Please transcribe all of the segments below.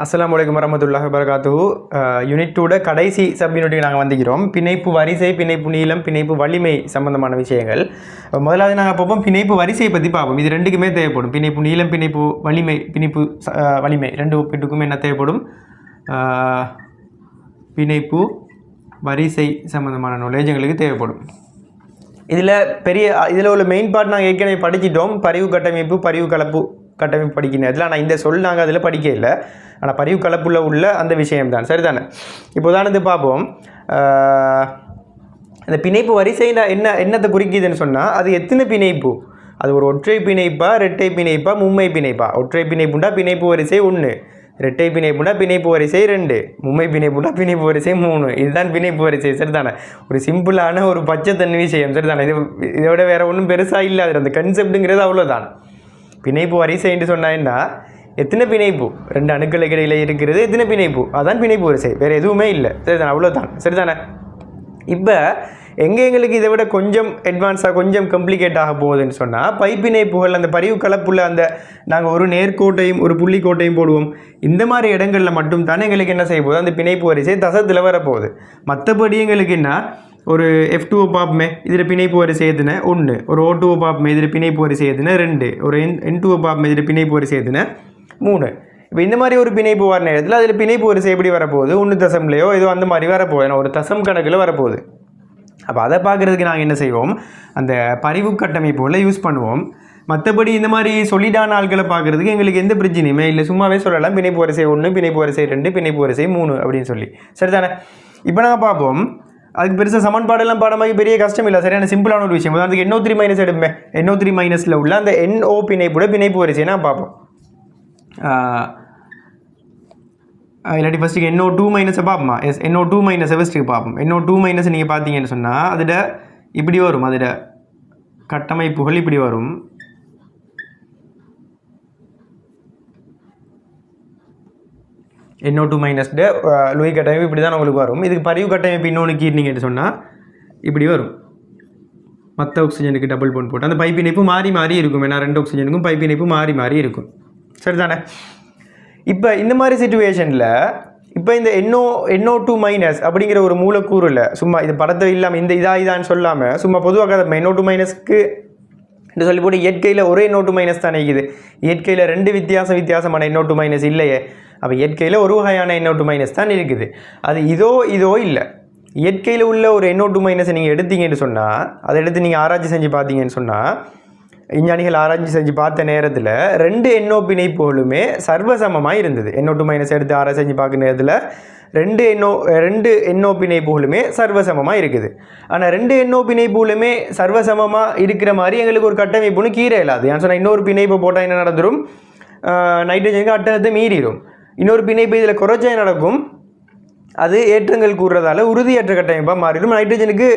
அஸ்ஸலாமு அலைக்கும் வரஹ்மத்துல்லாஹி வபரகாத்துஹு. யூனிட் 2 கடைசி சப் யூனிட்டுக்கு நாங்கள் வந்துக்கிறோம். பிணைப்பு வரிசை, பிணைப்பு நீளம், பிணைப்பு வலிமை சம்பந்தமான விஷயங்கள். முதலாவது நாங்கள் பார்ப்போம் பிணைப்பு வரிசையை பற்றி பார்ப்போம். இது ரெண்டுக்குமே தேவைப்படும். பிணைப்பு நீளம், பிணைப்பு வலிமை, பிணைப்பு வலிமை ரெண்டு ஒப்பிட்டுக்கும் என்ன தேவைப்படும்? பிணைப்பு வரிசை சம்பந்தமான நாலேஜ் எங்களுக்கு தேவைப்படும். இதில் உள்ள மெயின் பார்ட் நாங்கள் ஏற்கனவே படிச்சிட்டோம். பரிவு கட்டமைப்பு, பரிவு கலப்பு கட்டமைப்பு படிக்கணும். அதில் ஆனால் இந்த சொல் நாங்கள் அதில் படிக்க இல்லை. ஆனால் பரிவு கலப்புள்ள உள்ள அந்த விஷயம்தான். சரிதானே? இப்போ உதாரணத்துக்கு பார்ப்போம். இந்த பிணைப்பு வரிசை என்னத்தை குறிக்குதுன்னு சொன்னால் அது எத்தனை பிணைப்பு? அது ஒரு ஒற்றை பிணைப்பா, இரட்டை பிணைப்பா, மும்மை பிணைப்பா? ஒற்றை பிணைப்புண்டா பிணைப்பு வரிசை 1, இரட்டை பிணைப்புண்டா பிணைப்பு வரிசை 2, மும்மை பிணைப்புண்டா பிணைப்பு வரிசை 3. இதுதான் பிணைப்பு வரிசை. சரிதானே? ஒரு சிம்பிளான ஒரு பச்சை தண்ணி விஷயம். சரிதானே? இதோட வேறு ஒன்றும் பெருசாக இல்லை. அது அந்த கன்செப்டுங்கிறது அவ்வளோதான். பிணைப்பு வரிசை என்று சொன்னான்னா எத்தனை பிணைப்பு 2 அணுக்களுக்கு இடையில் இருக்கிறது, எத்தனை பிணைப்பு, அதான் பிணைப்பு வரிசை. வேறு எதுவுமே இல்லை. சரிதானே? அவ்வளோதான். சரிதானே? இப்போ எங்களுக்கு இதை விட கொஞ்சம் அட்வான்ஸாக கொஞ்சம் கம்ப்ளிகேட் ஆக போகுதுன்னு சொன்னால் பைப்பிணைப்புகள், அந்த பரிவு கலப்புள்ள அந்த நாங்கள் ஒரு நேர்கோட்டையும் ஒரு புள்ளிக்கோட்டையும் போடுவோம். இந்த மாதிரி இடங்களில் மட்டும் தானே எங்களுக்கு என்ன செய்ய போகுது? அந்த பிணைப்பு வரிசை தசத்தில் வரப்போகுது. மற்றபடி எங்களுக்கு என்ன, ஒரு F2 பார்ப்போமே, இதில் பிணைப்பு வரிசை எதுனா 1, ஒரு O2 பார்ப்போமே, இதில் பிணைப்பு வரிசை எதுனா 2, ஒரு N2 பார்ப்போமே, இதில் பிணைப்பு வரிசை எதுனா 3. இப்போ இந்த மாதிரி ஒரு பிணைப்பு வர நேரத்தில் அதில் பிணைப்பு வரிசை எப்படி வரப்போகுது? 1 தசம்லையோ ஏதோ அந்த மாதிரி வரப்போகுது. ஏன்னா ஒரு தசம் கணக்கில் வரப்போகுது. அப்போ அதை பார்க்குறதுக்கு நாங்கள் என்ன செய்வோம்? அந்த பரிவு கட்டமைப்புகளை யூஸ் பண்ணுவோம். மற்றபடி இந்த மாதிரி சொலிடான ஆட்களை பார்க்குறதுக்கு எங்களுக்கு எந்த பிரச்சனையுமே இல்லை. சும்மாவே சொல்லலாம் பிணைப்பு வரிசை 1, பிணைப்பு வரிசை 2, பிணைப்பு வரிசை 3 அப்படின்னு சொல்லி. சரிதானே? இப்போ நாங்கள் பார்ப்போம். அதுக்கு பெருசாக சமன்பாடெல்லாம் பாடமாகி பெரிய கஷ்டம் இல்லை. சரியான சிம்பிளான ஒரு விஷயம். அதுக்கு NO3 மைனஸ் எடுப்பே. NO3 மைனஸில் உள்ள அந்த NO பிணைப்போட பிணைப்பு வரிசை நான் பார்ப்போம். இல்லாட்டி ஃபஸ்ட்டுக்கு NO2 மைனஸை பார்ப்போமா? NO2 மைனஸை ஃபஸ்ட்டுக்கு பார்ப்போம். NO2 மைனஸ் நீங்கள் பார்த்தீங்கன்னு சொன்னால் அதில் இப்படி வரும். அதில் கட்டமைப்புகள் இப்படி வரும். NO2 மைனஸ்ட லூய் கட்டமைப்பு இப்படி தான் உங்களுக்கு வரும். இதுக்கு பரிவு கட்டமைப்பு இன்னொன்று கீர்னிங்கன்னு சொன்னால் இப்படி வரும். மற்ற ஆக்சிஜனுக்கு டபுள் பாண்ட் போட்டு அந்த பைப்பிணைப்பு மாறி மாறி இருக்கும். ஏன்னா 2 ஆக்சிஜனுக்கும் பைப்பிணைப்பு மாறி மாறி இருக்கும். சரிதானே? இப்போ இந்த மாதிரி சிச்சுவேஷனில் இப்போ இந்த NO2 மைனஸ் அப்படிங்கிற ஒரு மூலக்கூறில் சும்மா இது படத்தை இல்லாமல் இந்த இதான்னு சொல்லாமல் சும்மா பொதுவாக NO2 மைனஸ்க்கு என்று சொல்லி போட்டு இயற்கையில் ஒரே NO2 மைனஸ் தானே இருக்குது. இயற்கையில் 2 வித்தியாசமான NO2 மைனஸ் இல்லையே. அப்போ இயற்கையில் ஒரு வகையான NO2 மைனஸ் தான் இருக்குது. அது இதோ இல்லை. இயற்கையில் உள்ள ஒரு NO2 மைனஸை நீங்கள் எடுத்தீங்கன்னு சொன்னால், அதை எடுத்து நீங்கள் ஆராய்ச்சி செஞ்சு பார்த்தீங்கன்னு சொன்னால், விஞ்ஞானிகள் ஆராய்ச்சி செஞ்சு பார்த்த நேரத்தில் 2 NO பிணைப்புகளுமே சர்வசமமாக இருந்தது. NO2 மைனஸ் எடுத்து ஆராய்ச்சி செஞ்சு பார்க்குற நேரத்தில் 2 NO பிணைப்புகளுமே சர்வசமமாக இருக்குது. ஆனால் 2 NO பிணைப்புகளுமே சர்வசமமாக இருக்கிற மாதிரி எங்களுக்கு ஒரு கட்டமைப்புன்னு கீரை இல்லாது. ஏன்னு சொன்னால் இன்னொரு பிணைப்பை போட்டால் என்ன நடந்துடும்? நைட்ரஜனுக்கு அட்டகத்தை மீறிடும். இன்னொரு பிணைப்பு இதில் குறைச்சா நடக்கும், அது ஏற்றங்கள் கூறுறதால உறுதியற்ற கட்டமைப்பாக மாறிடும். நைட்ரஜனுக்கு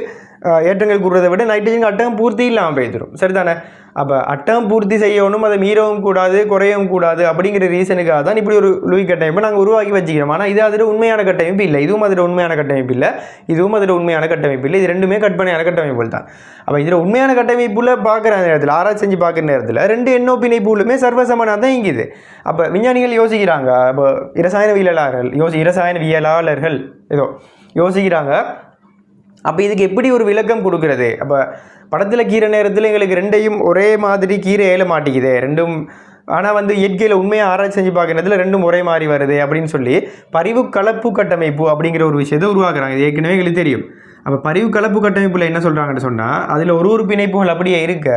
ஏற்றங்கள் கூறுறதை விட நைட்ரஜனுக்கு அட்டகம் பூர்த்தி இல்லாமல் போயிடும். சரிதானே? அப்போ அட்டகம் பூர்த்தி செய்யணும், அதை மீறவும் கூடாது, குறையவும் கூடாது அப்படிங்கிற ரீசனுக்காக தான் இப்படி ஒரு லூய் கட்டமைப்பை நாங்கள் உருவாக்கி வச்சுக்கிறோம். ஆனால் இது அதில் உண்மையான கட்டமைப்பு இல்லை. இதுவும் அதில் உண்மையான கட்டமைப்பு இல்லை, இதுவும் அதில் உண்மையான கட்டமைப்பு இல்லை. இது ரெண்டுமே கற்பனையான கட்டமைப்புகள் தான். அப்போ இதில் உண்மையான கட்டமைப்புல பார்க்குற நேரத்தில், ஆராய்ச்சி செஞ்சு பார்க்குற நேரத்தில் 2 NO பிணைப்புகளுமே சர்வசமனாக தான் இங்குது. அப்போ விஞ்ஞானிகள் யோசிக்கிறாங்க, அப்போ இரசாயனவியலாளர்கள் ஏதோ யோசிக்கிறாங்க, அப்போ இதுக்கு எப்படி ஒரு விளக்கம் கொடுக்குறது? அப்போ படத்தில் கீரை நேரத்தில் எங்களுக்கு 2ஐயும் ஒரே மாதிரி கீரை ஏல மாட்டேங்குது, 2ம். ஆனால் இயற்கையில் உண்மையாக ஆராய்ச்சி செஞ்சு பார்க்குறதுல 2ம் ஒரே மாதிரி வருது அப்படின்னு சொல்லி பரிவு கலப்பு கட்டமைப்பு அப்படிங்கிற ஒரு விஷயத்தை உருவாக்குறாங்க. இது ஏற்கனவே எங்களுக்கு தெரியும். அப்போ பரிவு கலப்பு கட்டமைப்பில் என்ன சொல்கிறாங்கன்னு சொன்னால், அதில் ஒரு பிணைப்புகள் அப்படியே இருக்க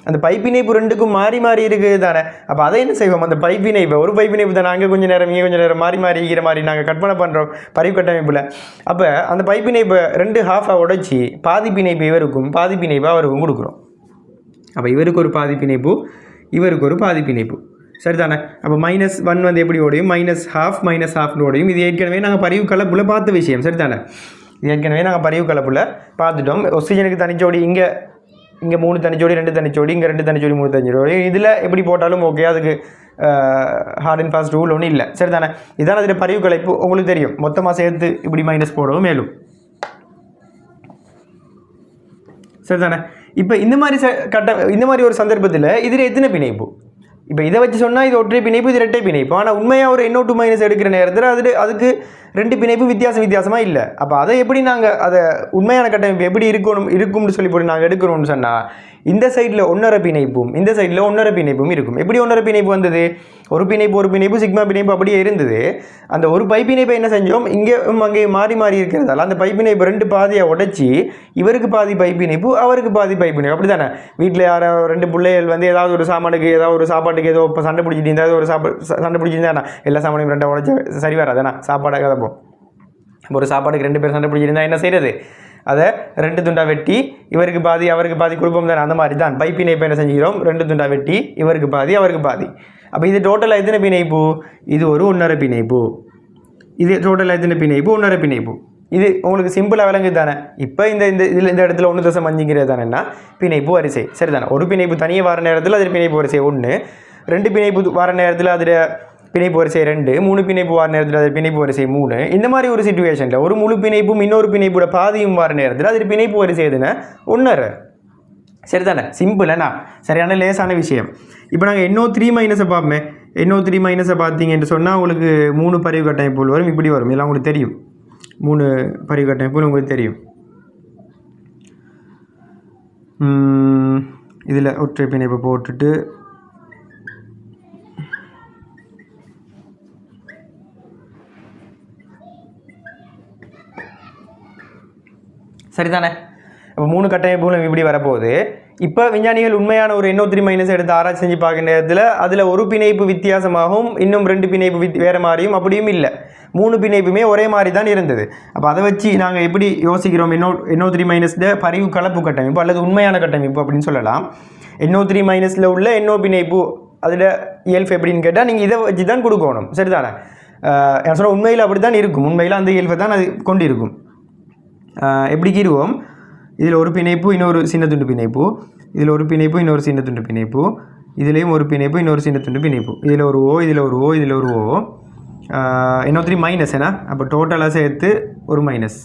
அந்த பைப்பிணைப்பு 2க்கும் மாறி மாறி இருக்குது தானே. அப்போ அதை என்ன செய்வோம்? அந்த பைப்பிணைப்பு ஒரு பைப்பிணைப்பு தான் நாங்கள் கொஞ்சம் நேரம் இங்கே கொஞ்சம் நேரம் மாறி மாறி இருக்கிற மாதிரி நாங்கள் கற்பனை பண்ணுறோம் பரிவு கட்டமைப்பில். அப்போ அந்த பைப்பிணைப்பை 2 ஹாஃபாக உடைச்சி பாதி பிணைப்பு இவருக்கும் பாதி பிணைப்பு அவருக்கும் கொடுக்குறோம். அப்போ இவருக்கு ஒரு பாதி பிணைப்பு, இவருக்கு ஒரு பாதி பிணைப்பு. சரிதானே? அப்போ -1 எப்படி ஓடையும்? -12 ஓடையும். இது ஏற்கனவே நாங்கள் பரிவு கலப்பில் பார்த்த விஷயம். சரிதானே? இது ஏற்கனவே நாங்கள் பரிவு கலப்பில் பார்த்துட்டோம். ஆக்சிஜனுக்கு தனிச்சோடி இங்கே 3 தனிச்சோடி, 2 தனிச்சோடி, இங்கே 2 தனிச்சோடி, 3 தனிச்சோடி. இதில் எப்படி போட்டாலும் ஓகே, அதுக்கு ஹார்ட் அண்ட் ஃபாஸ்ட் ரூல் ஒன்றும் இல்லை. சரிதானே? இதான் அதில் பரிவு கலைப்பு. உங்களுக்கு தெரியும், மொத்தமாக சேர்த்து இப்படி மைனஸ் போடவும் மேலும். சரிதானே? இப்போ இந்த மாதிரி ஒரு சந்தர்ப்பத்தில் இதில் எத்தனை பிணைப்பு? இப்போ இதை வச்சு சொன்னால் இது ஒற்றை பிணைப்பு, இது இரட்டை பிணைப்பு. ஆனால் உண்மையாக ஒரு NO2 மைனஸ் எடுக்கிற நேரத்தில் அதுக்கு 2 பிணைப்பு வித்தியாசமாக இல்லை. அப்போ அதை எப்படி நாங்கள் அதை உண்மையான கட்டமைப்பு எப்படி இருக்கும்னு சொல்லி போட்டு நாங்கள் எடுக்கிறோம்னு சொன்னால் இந்த சைடில் 1.5 பிணைப்பும் இந்த சைடில் 1.5 பிணைப்பும் இருக்கும். எப்படி 1.5 பிணைப்பு வந்தது? ஒரு பிணைப்பு சிக்மா பிணைப்பு அப்படியே இருந்தது. அந்த ஒரு பைப்பிணைப்பை என்ன செஞ்சோம், இங்கே அங்கே மாறி இருக்கிறதால அந்த பைப்பிணைப்பு 2 பாதியாக உடைச்சி இவருக்கு பாதி பைப்பிணைப்பு அவருக்கு பாதி பைப்பிணைப்பு. அப்படி தானே வீட்டில் யாரோ 2 பிள்ளைகள் வந்து ஏதாவது ஒரு சாமானுக்கு ஏதாவது ஒரு சாப்பாட்டுக்கு ஏதோ இப்போ சண்டை பிடிச்சிட்டு இருந்தால் ஒரு சண்டை பிடிச்சிருந்தா எல்லா சாமானையும் 2 உடைச்சி சரி வராதாண்ணா சாப்பாடாக கதப்போம். ஒரு சாப்பாடுக்கு 2 பேர் சண்டை பிடிச்சிருந்தா என்ன செய்கிறது? அதை 2 துண்டாக வெட்டி இவருக்கு பாதி அவருக்கு பாதி குடும்பம் தானே. அந்த மாதிரி தான் பைப்பிணைப்பு என்ன செஞ்சுக்கிறோம், 2 துண்டாக வெட்டி இவருக்கு பாதி அவருக்கு பாதி. அப்போ இது டோட்டலாக எத்தனை பிணைப்பு? இது ஒரு 1.5 பிணைப்பு. இது டோட்டலாக எத்தனை பிணைப்பு? 1.5 பிணைப்பு. இது உங்களுக்கு சிம்பிளாக விளங்குது தானே. இப்போ இந்த இடத்துல 1.5 தானேன்னா பிணைப்பு வரிசை சரி தானே. ஒரு பிணைப்பு தனியாக வர நேரத்தில் அதில் பிணைப்பு வரிசை 1, 2 பிணைப்பு வர நேரத்தில் அதில் பிணைப்பு வரிசை 2, 3 பிணைப்பு வர நேரத்தில் அது பிணைப்பு வரிசை 3. இந்த மாதிரி ஒரு சிச்சுவேஷனில் ஒரு முழு பிணைப்பும் இன்னொரு பிணைப்போட பாதியும் வர நேரத்தில் அது பிணைப்பு வரிசை எதுனா 1.5 சரி தானே. சிம்பிளா சரியான லேசான விஷயம். இப்போ நாங்கள் NO3 மைனஸை பார்ப்போமே. NO3 மைனஸை பார்த்தீங்கன்னு சொன்னால் உங்களுக்கு 3 பரிவு கட்டமைப்புகள் வரும். இப்படி வரும். இதெல்லாம் உங்களுக்கு தெரியும். 3 பரிவு கட்டமைப்புகள் உங்களுக்கு தெரியும். இதில் ஒற்றை பிணைப்பை போட்டுட்டு சரிதானே. இப்போ 3 கட்டமைப்புகளும் இப்படி வரப்போகுது. இப்போ விஞ்ஞானிகள் உண்மையான ஒரு NO3 மைனஸ் எடுத்து ஆராய்ச்சி செஞ்சு பார்க்குற நேரத்தில் அதில் ஒரு பிணைப்பு வித்தியாசமாகவும் இன்னும் 2 பிணைப்பு வேறு மாதிரியும் அப்படியும் இல்லை. 3 பிணைப்புமே ஒரே மாதிரி தான் இருந்தது. அப்போ அதை வச்சு நாங்கள் எப்படி யோசிக்கிறோம், NO3 மைனஸில் பரிவு கலப்பு கட்டமைப்பு அல்லது உண்மையான கட்டமைப்பு அப்படின்னு சொல்லலாம். NO3 மைனஸில் உள்ள NO பிணைப்பு அதில் இயல்பு எப்படின்னு கேட்டால் நீங்கள் இதை வச்சு தான் கொடுக்கணும் சரிதானே. நான் சொன்ன உண்மையில் அப்படி தான் இருக்கும். உண்மையில் அந்த இயல்பை தான் அது கொண்டு இருக்கும். எப்படி கீறுவோம், இதில் ஒரு பிணைப்பு இன்னொரு சின்ன துண்டு பிணைப்பு, இதில் ஒரு பிணைப்பு இன்னொரு சின்ன துண்டு பிணைப்பு, இதுலேயும் ஒரு பிணைப்பு இன்னொரு சின்ன துண்டு பிணைப்பு, இதில் ஒரு ஓ இதில் ஒரு ஓ இதில் ஒரு ஓ. NO3 மைனஸ் ஏன்னா அப்போ டோட்டலாக சேர்த்து ஒரு மைனஸ்.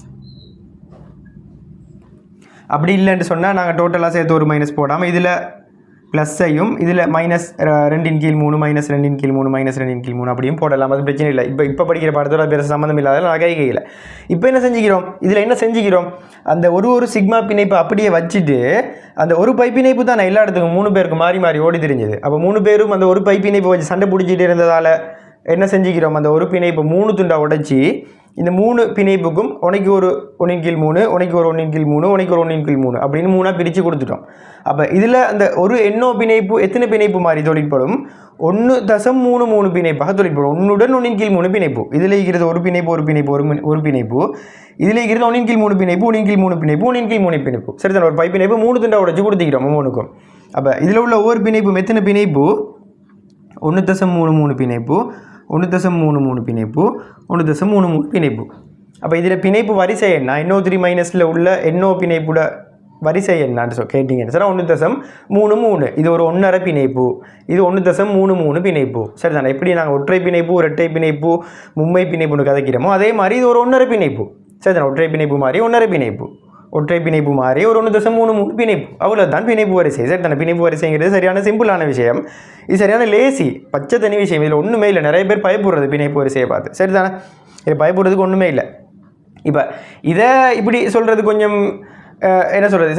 அப்படி இல்லைன்னு சொன்னால் நாங்கள் டோட்டலாக சேர்த்து ஒரு மைனஸ் போடாமல் இதில் ப்ளஸ்ஸையும் இதில் -2/3 -2/3 -2/3 அப்படியும் போடலாம். அது பிரச்சனை இல்லை. இப்போ படிக்கிற பாடத்தோட பேச சம்மந்தம் இல்லாத நான் கையில் இப்போ என்ன செஞ்சுக்கிறோம், இதில் என்ன செஞ்சுக்கிறோம், அந்த ஒரு சிக்மா பிணைப்பு அப்படியே வச்சுட்டு அந்த ஒரு பைப்பிணைப்பு தான் நான் எல்லா இடத்துக்கும் 3 பேருக்கு மாறி ஓடி தெரிஞ்சது. அப்போ 3 பேரும் அந்த ஒரு பைப்பிணைப்பு வச்சு சண்டை பிடிச்சிட்டு இருந்ததால் என்ன செஞ்சுக்கிறோம், அந்த ஒரு பிணைப்பு 3 துண்டாக உடைச்சி இந்த 3 பிணைப்புக்கும் உனக்கு ஒரு 1/3 உனக்கு ஒரு 1/3 உனக்கு ஒரு 1/3 அப்படின்னு 3ஆக பிரித்து கொடுத்துட்டோம். அப்போ இதில் அந்த ஒரு NO பிணைப்பு எத்தனை பிணைப்பு மாதிரி தொழிற்படும், 1.33 பிணைப்பாக தொழிற்படும். 1/1/3 பிணைப்பு. இதில் இருக்கிறது ஒரு பிணைப்பு ஒரு பிணைப்பு, இதில் இருக்கிறது 1/3 பிணைப்பு 1/3 பிணைப்பு 1/3 பிணைப்பு சரி தானே. ஒரு பைப்பிணைப்பு 3 துண்டாக உடைச்சி கொடுத்துக்கிறோம் 3க்கும். அப்போ இதில் உள்ள ஒவ்வொரு பிணைப்பும் எத்தனை பிணைப்பு, 1.33 பிணைப்பு 1.33 பிணைப்பு 1.33 பிணைப்பு. அப்போ இதில் பிணைப்பு வரிசை என்ன, NO3 மைனஸில் உள்ள NO பிணைப்போட வரிசை என்னான்னு கேட்டிங்கன்னு சார் 1.33. இது ஒரு 1.5 பிணைப்பு, இது 1.33 பிணைப்பு சரி தானே. எப்படி நாங்கள் ஒற்றை பிணைப்பு இரட்டை பிணைப்பு மும்மை பிணைப்புன்னு கதைக்கிறோமோ அதே மாதிரி இது ஒரு 1.5 பிணைப்பு சரி தானே. ஒற்றை பிணைப்பு மாதிரி 1.5 பிணைப்பு, ஒற்றை பிணைப்பு மாதிரி ஒரு 1.33 பிணைப்பு, அவ்வளோதான் பிணைப்பு வரிசை சரி தானே. பிணைப்பு வரிசைங்கிறது சரியான சிம்பிளான விஷயம். இது சரியான லேசி பச்சை தனி விஷயம். இதில் ஒன்றுமே இல்லை. நிறைய பேர் பயப்படுறது பிணைப்பு வரிசையை பார்த்து சரி தானே. இது பயப்படுறதுக்கு ஒன்றுமே இல்லை. இப்போ இதை இப்படி சொல்கிறது கொஞ்சம் என்ன சொல்கிறது,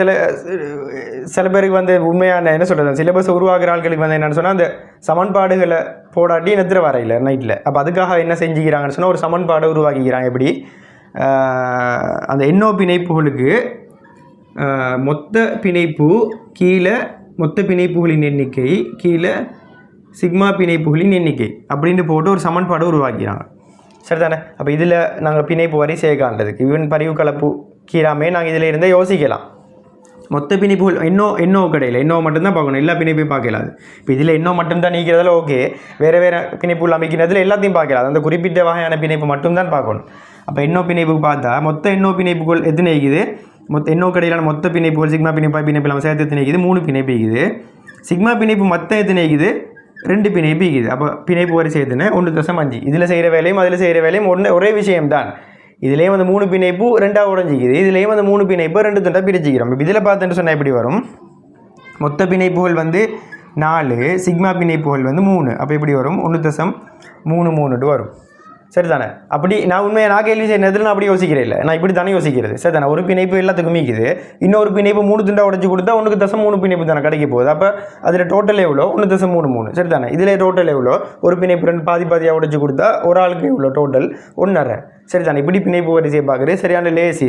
சில பேருக்கு வந்து உண்மையான என்ன சொல்கிறது சிலபஸ் உருவாக்குற ஆட்களுக்கு வந்து என்னென்னு சொன்னால் அந்த சமன்பாடுகளை போடாட்டி நித்திர வரையில் நைட்டில். அப்போ அதுக்காக என்ன செஞ்சுக்கிறாங்கன்னு சொன்னால் ஒரு சமன்பாடை உருவாக்கிக்கிறாங்க. எப்படி அந்த NO பிணைப்புகளுக்கு மொத்த பிணைப்பு கீழே மொத்த பிணைப்புகளின் எண்ணிக்கை கீழே சிக்மா பிணைப்புகளின் எண்ணிக்கை அப்படின்னு போட்டு ஒரு சமன்பாடு உருவாக்கிறாங்க சரி தானே. அப்போ இதில் நாங்கள் பிணைப்பு வரிசையை காண்றதுக்கு ஈவன் பரிவு கலப்பு கீழாமே நாங்கள் இதில் இருந்தே யோசிக்கலாம். மொத்த பிணைப்புகள் NO கடையில் NO மட்டும்தான் பார்க்கணும், எல்லா பிணைப்பையும் பார்க்கலாது. இப்போ இதில் NO மட்டும்தான் நீக்கிறதால ஓகே, வேறு பிணைப்புகள் அமைக்கிறதுல எல்லாத்தையும் பார்க்கலாம். அந்த குறிப்பிட்ட வகையான பிணைப்பு மட்டும்தான் பார்க்கணும். அப்போ NO பிணைப்புக்கு பார்த்தா மொத்த NO பிணைப்புகள் எத்தனை இருக்குது, மொத்த NO கடையிலான மொத்த பிணைப்புகள் சிக்மா பிணைப்பு பிணைப்பு எல்லாம் சேர்த்து எத்தனை இருக்குது, 3 பிணைப்பு இருக்குது. சிக்மா பிணைப்பு மொத்தம் எத்தனை இருக்குது, 2 பிணைப்பு இருக்குது. அப்போ பிணைப்பு வரிசை எத்தனை 1.5. இதில் செய்கிற வேலையும் அதில் செய்கிற வேலையும் ஒரே விஷயம்தான். இதுலேயும் வந்து 3 பிணைப்பு 2ஆக உடஞ்சிக்குது, இதுலேயும் வந்து 3 பிணைப்பு 2 துண்டாக பிரிச்சுக்கிறோம். இப்போ இதில் பார்த்துட்டு சொன்னால் எப்படி வரும், மொத்த பிணைப்புகள் வந்து 4 சிக்மா பிணைப்புகள் வந்து 3 அப்போ எப்படி வரும் 1.33 வரும் சரிதானே அப்படி நான் உண்மையை நான் கேள்வி செய்யறதுல நான் அப்படி யோசிக்கிறேன் இல்லை நான் இப்படி தானே யோசிக்கிறது சரிதானே ஒரு பிணைப்பு எல்லாத்துக்கும் மீக்குது இன்னொரு பிணைப்பு 3 துண்டா உடைச்சு கொடுத்தா 1.3 பிணைப்பு தானே கிடைக்க போகுது அப்போ அதில் டோட்டல் எவ்வளோ 1.33 சரிதானே இதில் டோட்டல் எவ்வளோ ஒரு பிணைப்பு 2 பாதியாக உடைச்சு கொடுத்தா ஒரு ஆளுக்கு எவ்வளோ டோட்டல் 1.5 சரிதானே இப்படி பிணைப்பு வரிசையை பார்க்குறது சரியான லேசி